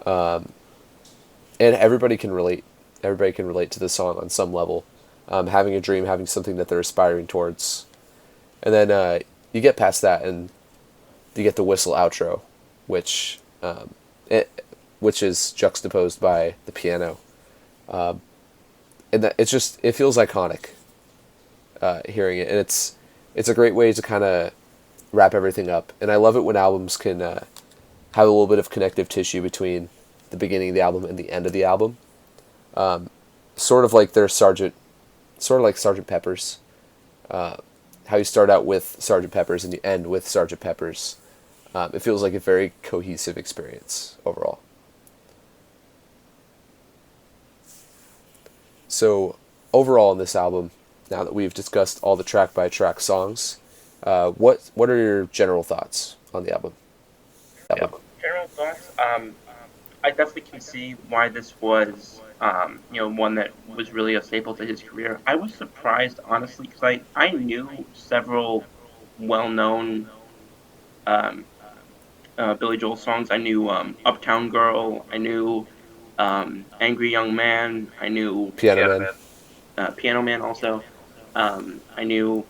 And everybody can relate. Everybody can relate to the song on some level. Having a dream, having something that they're aspiring towards, and then you get past that, and you get the whistle outro, which which is juxtaposed by the piano, and that it feels iconic. Hearing it, and it's a great way to kind of wrap everything up. And I love it when albums can have a little bit of connective tissue between the beginning of the album and the end of the album. Sort of like Sergeant Pepper's. How you start out with Sergeant Pepper's and you end with Sergeant Pepper's. It feels like a very cohesive experience overall. So overall in this album, now that we've discussed all the track by track songs, what are your general thoughts on the album? General thoughts. I definitely can see why this was, one that was really a staple to his career. I was surprised, honestly, because I knew several well-known um, Billy Joel songs. I knew Uptown Girl. I knew Angry Young Man. I knew Piano Man. Piano Man also. I knew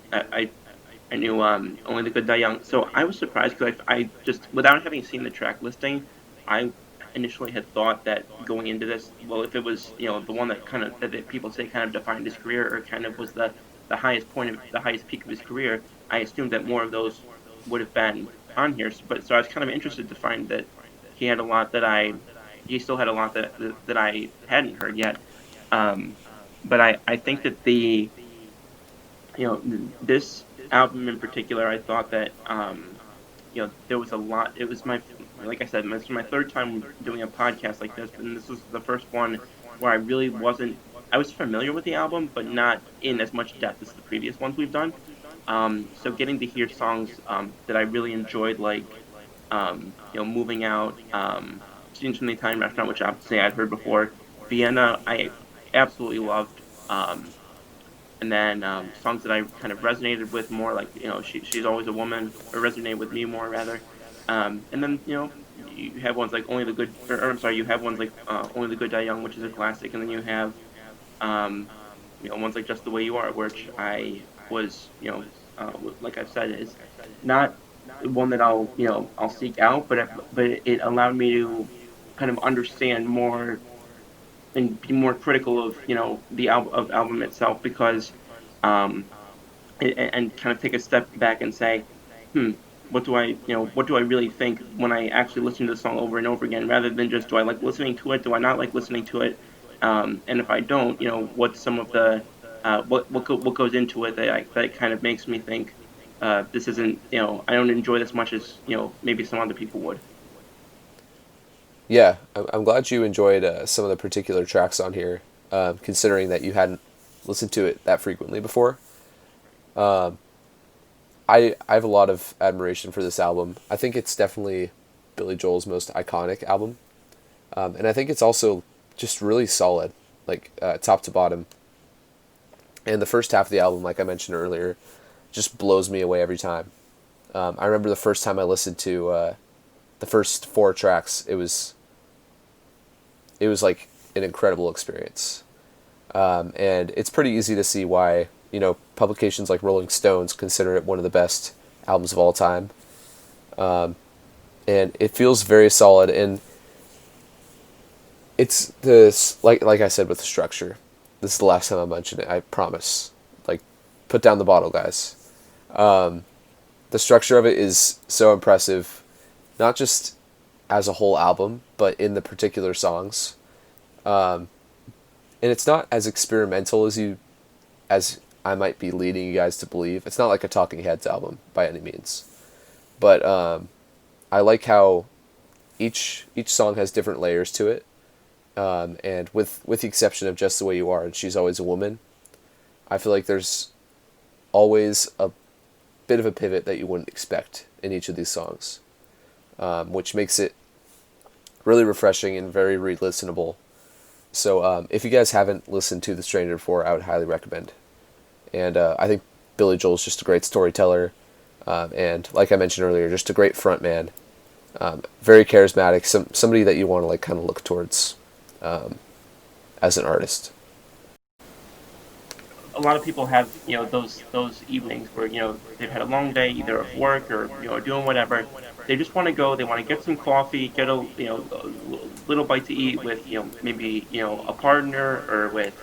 Only the Good Die Young. So I was surprised because I just, without having seen the track listing, I initially had thought that going into this, well, if it was, the one that kind of, that people say kind of defined his career or kind of was the highest point of, the highest peak of his career, I assumed that more of those would have been on here. So I was kind of interested to find that he had a lot he still had a lot that I hadn't heard yet. But I think that this album in particular, I thought that there was a lot. It was like I said, this was my third time doing a podcast like this, and this was the first one where I really wasn't. I was familiar with the album, but not in as much depth as the previous ones we've done. So getting to hear songs that I really enjoyed, like "Moving Out," Scenes from the Italian Restaurant, which obviously I'd heard before. Vienna, I absolutely loved. And then songs that I kind of resonated with more, like she's always a woman, or resonated with me more rather. And then you have ones like Only the Good, or I'm sorry, you have ones like Only the Good Die Young, which is a classic, and then you have um, ones like Just the Way You Are, which I was like I've said, is not one that I'll seek out, but it allowed me to kind of understand more and be more critical of the album itself, because um and kind of take a step back and say, hmm, what do I really think when I actually listen to the song over and over again, rather than just, do I like listening to it, do I not like listening to it, and if I don't, what's some of the what goes into it that kind of makes me think this isn't, I don't enjoy this much as maybe some other people would. Yeah, I'm glad you enjoyed some of the particular tracks on here, considering that you hadn't listened to it that frequently before. I have a lot of admiration for this album. I think it's definitely Billy Joel's most iconic album, and I think it's also just really solid, like top to bottom. And the first half of the album, like I mentioned earlier, just blows me away every time. I remember the first time I listened to the first four tracks, it was like an incredible experience. And it's pretty easy to see why publications like Rolling Stones consider it one of the best albums of all time. And it feels very solid, and it's this, like I said, with the structure. This is the last time I mention it, I promise. Like, put down the bottle, guys. The structure of it is so impressive, not just as a whole album, but in the particular songs. And it's not as experimental as I might be leading you guys to believe. It's not like a Talking Heads album by any means, but I like how each song has different layers to it. And with the exception of Just the Way You Are and She's Always a Woman, I feel like there's always a bit of a pivot that you wouldn't expect in each of these songs, which makes it really refreshing and very re-listenable. So if you guys haven't listened to The Stranger before, I would highly recommend. And I think Billy Joel's just a great storyteller, and like I mentioned earlier, just a great frontman. Very charismatic, somebody that you want to like kind of look towards as an artist. A lot of people have those evenings where they've had a long day, either of work or doing whatever. They just want to go. They want to get some coffee, get a little bite to eat with maybe a partner, or with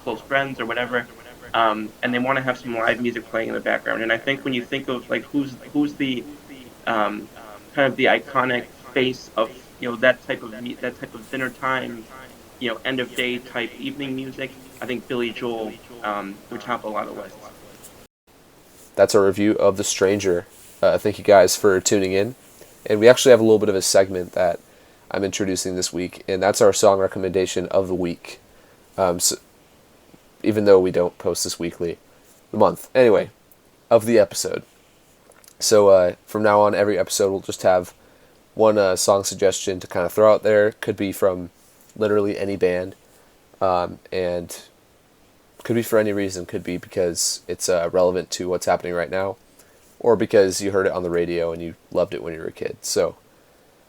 close friends or whatever. And they want to have some live music playing in the background. And I think when you think of like who's the kind of the iconic face of that type of dinner time, end of day type evening music, I think Billy Joel would top a lot of lists. That's our review of The Stranger. Thank you guys for tuning in. And we actually have a little bit of a segment that I'm introducing this week, and that's our song recommendation of the week. So, even though we don't post this weekly, the month. Anyway, of the episode. So from now on, every episode we'll just have one song suggestion to kind of throw out there. Could be from literally any band, and could be for any reason. Could be because it's relevant to what's happening right now, or because you heard it on the radio and you loved it when you were a kid. So,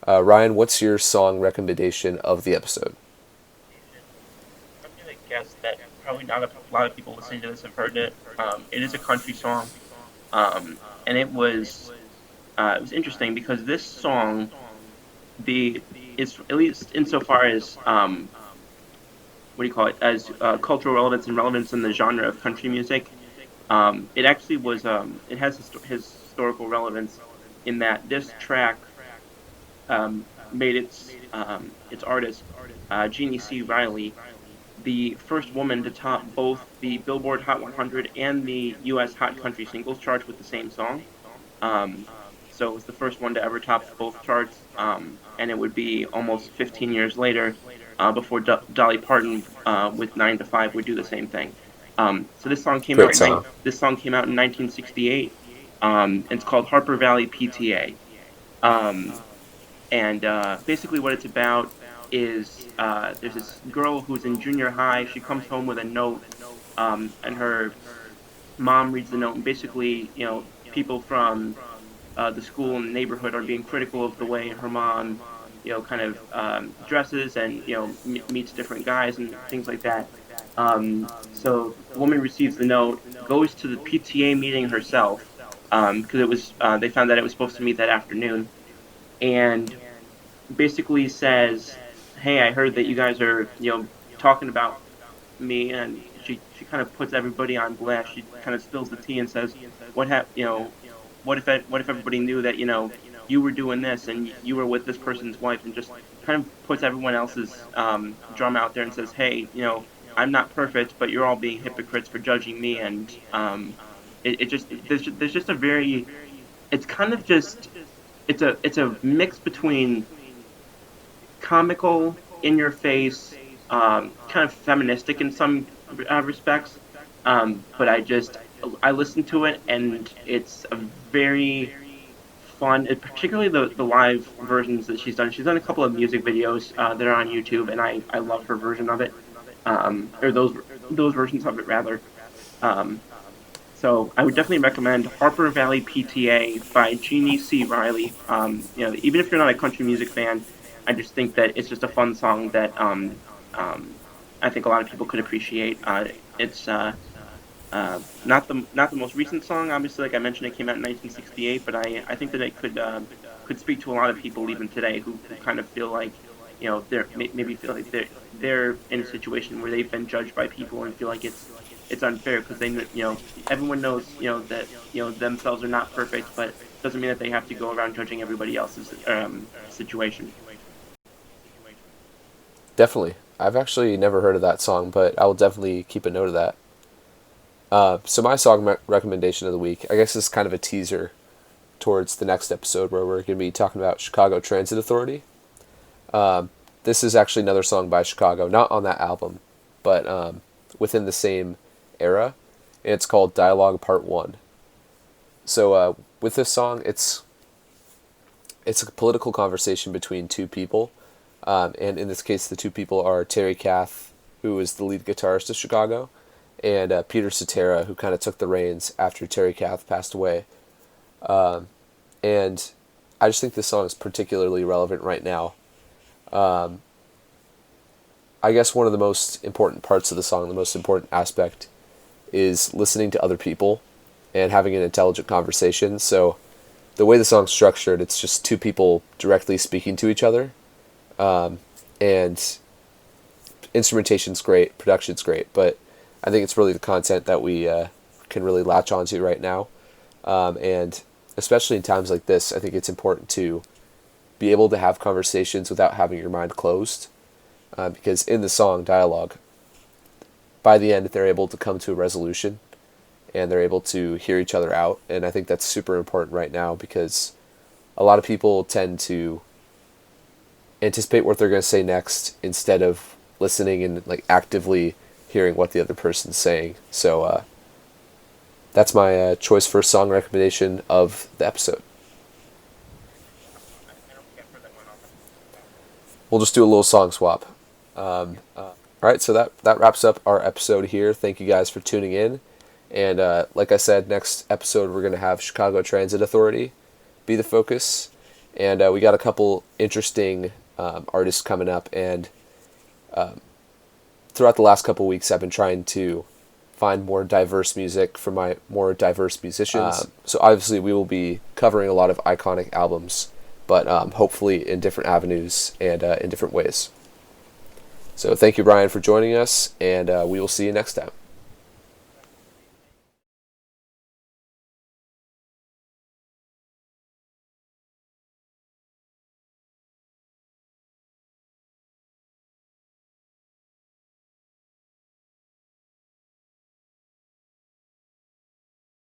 Ryan, what's your song recommendation of the episode? I'm gonna guess that probably not a lot of people listening to this have heard it. It is a country song, and it was interesting because this song, the is at least insofar as what do you call it, as cultural relevance and relevance in the genre of country music. It actually was it has historical relevance in that this track made its artist, Jeannie C. Riley, the first woman to top both the Billboard Hot 100 and the U.S. Hot Country Singles charts with the same song. So it was the first one to ever top both charts, and it would be almost 15 years later before Dolly Parton with 9 to 5 would do the same thing. So this song came Great out. song. This song came out in 1968. It's called Harper Valley PTA. And basically, what it's about is there's this girl who's in junior high. She comes home with a note, and her mom reads the note, and basically, people from the school and the neighborhood are being critical of the way her mom, kind of dresses and meets different guys and things like that. So the woman receives the note, goes to the PTA meeting herself, because it was they found that it was supposed to meet that afternoon, and basically says, "Hey, I heard that you guys are talking about me," and she kind of puts everybody on blast. She kind of spills the tea and says, what if everybody knew that you were doing this and you were with this person's wife," and just kind of puts everyone else's drama out there and says, "Hey, I'm not perfect, but you're all being hypocrites for judging me," and it just there's just a very it's kind of just it's a mix between comical, in your face, kind of feministic in some respects. But I listen to it, and it's a very fun, particularly the live versions that she's done. She's done a couple of music videos that are on YouTube, and I love her version of it, or those versions of it rather. Um, so I would definitely recommend Harper Valley PTA by Jeannie C. Riley. Even if you're not a country music fan, I just think that it's just a fun song that I think a lot of people could appreciate. It's not the most recent song, obviously. Like I mentioned, it came out in 1968, but I think that it could speak to a lot of people even today who kind of feel like maybe feel like they're in a situation where they've been judged by people and feel like it's unfair because they everyone knows that themselves are not perfect, but doesn't mean that they have to go around judging everybody else's situation. Definitely. I've actually never heard of that song, but I will definitely keep a note of that. So my song recommendation of the week, I guess, is kind of a teaser towards the next episode where we're going to be talking about Chicago Transit Authority. This is actually another song by Chicago, not on that album, but within the same era, and it's called Dialogue Part 1. So with this song, it's a political conversation between two people, and in this case, the two people are Terry Kath, who is the lead guitarist of Chicago, and Peter Cetera, who kind of took the reins after Terry Kath passed away. And I just think this song is particularly relevant right now. I guess one of the most important parts of the song, the most important aspect, is listening to other people and having an intelligent conversation. So the way the song's structured, it's just two people directly speaking to each other. And instrumentation's great, production's great, but I think it's really the content that we can really latch onto right now. And especially in times like this, I think it's important to be able to have conversations without having your mind closed. Because in the song Dialogue, by the end, they're able to come to a resolution and they're able to hear each other out. And I think that's super important right now because a lot of people tend to anticipate what they're going to say next instead of listening and like actively hearing what the other person's saying. So that's my choice for song recommendation of the episode. We'll just do a little song swap. All right, so that wraps up our episode here. Thank you guys for tuning in. And like I said, next episode we're going to have Chicago Transit Authority be the focus. And we got a couple interesting artists coming up. And throughout the last couple weeks, I've been trying to find more diverse music from my more diverse musicians. So obviously we will be covering a lot of iconic albums, but hopefully in different avenues and in different ways. So thank you, Ryan, for joining us, and we will see you next time.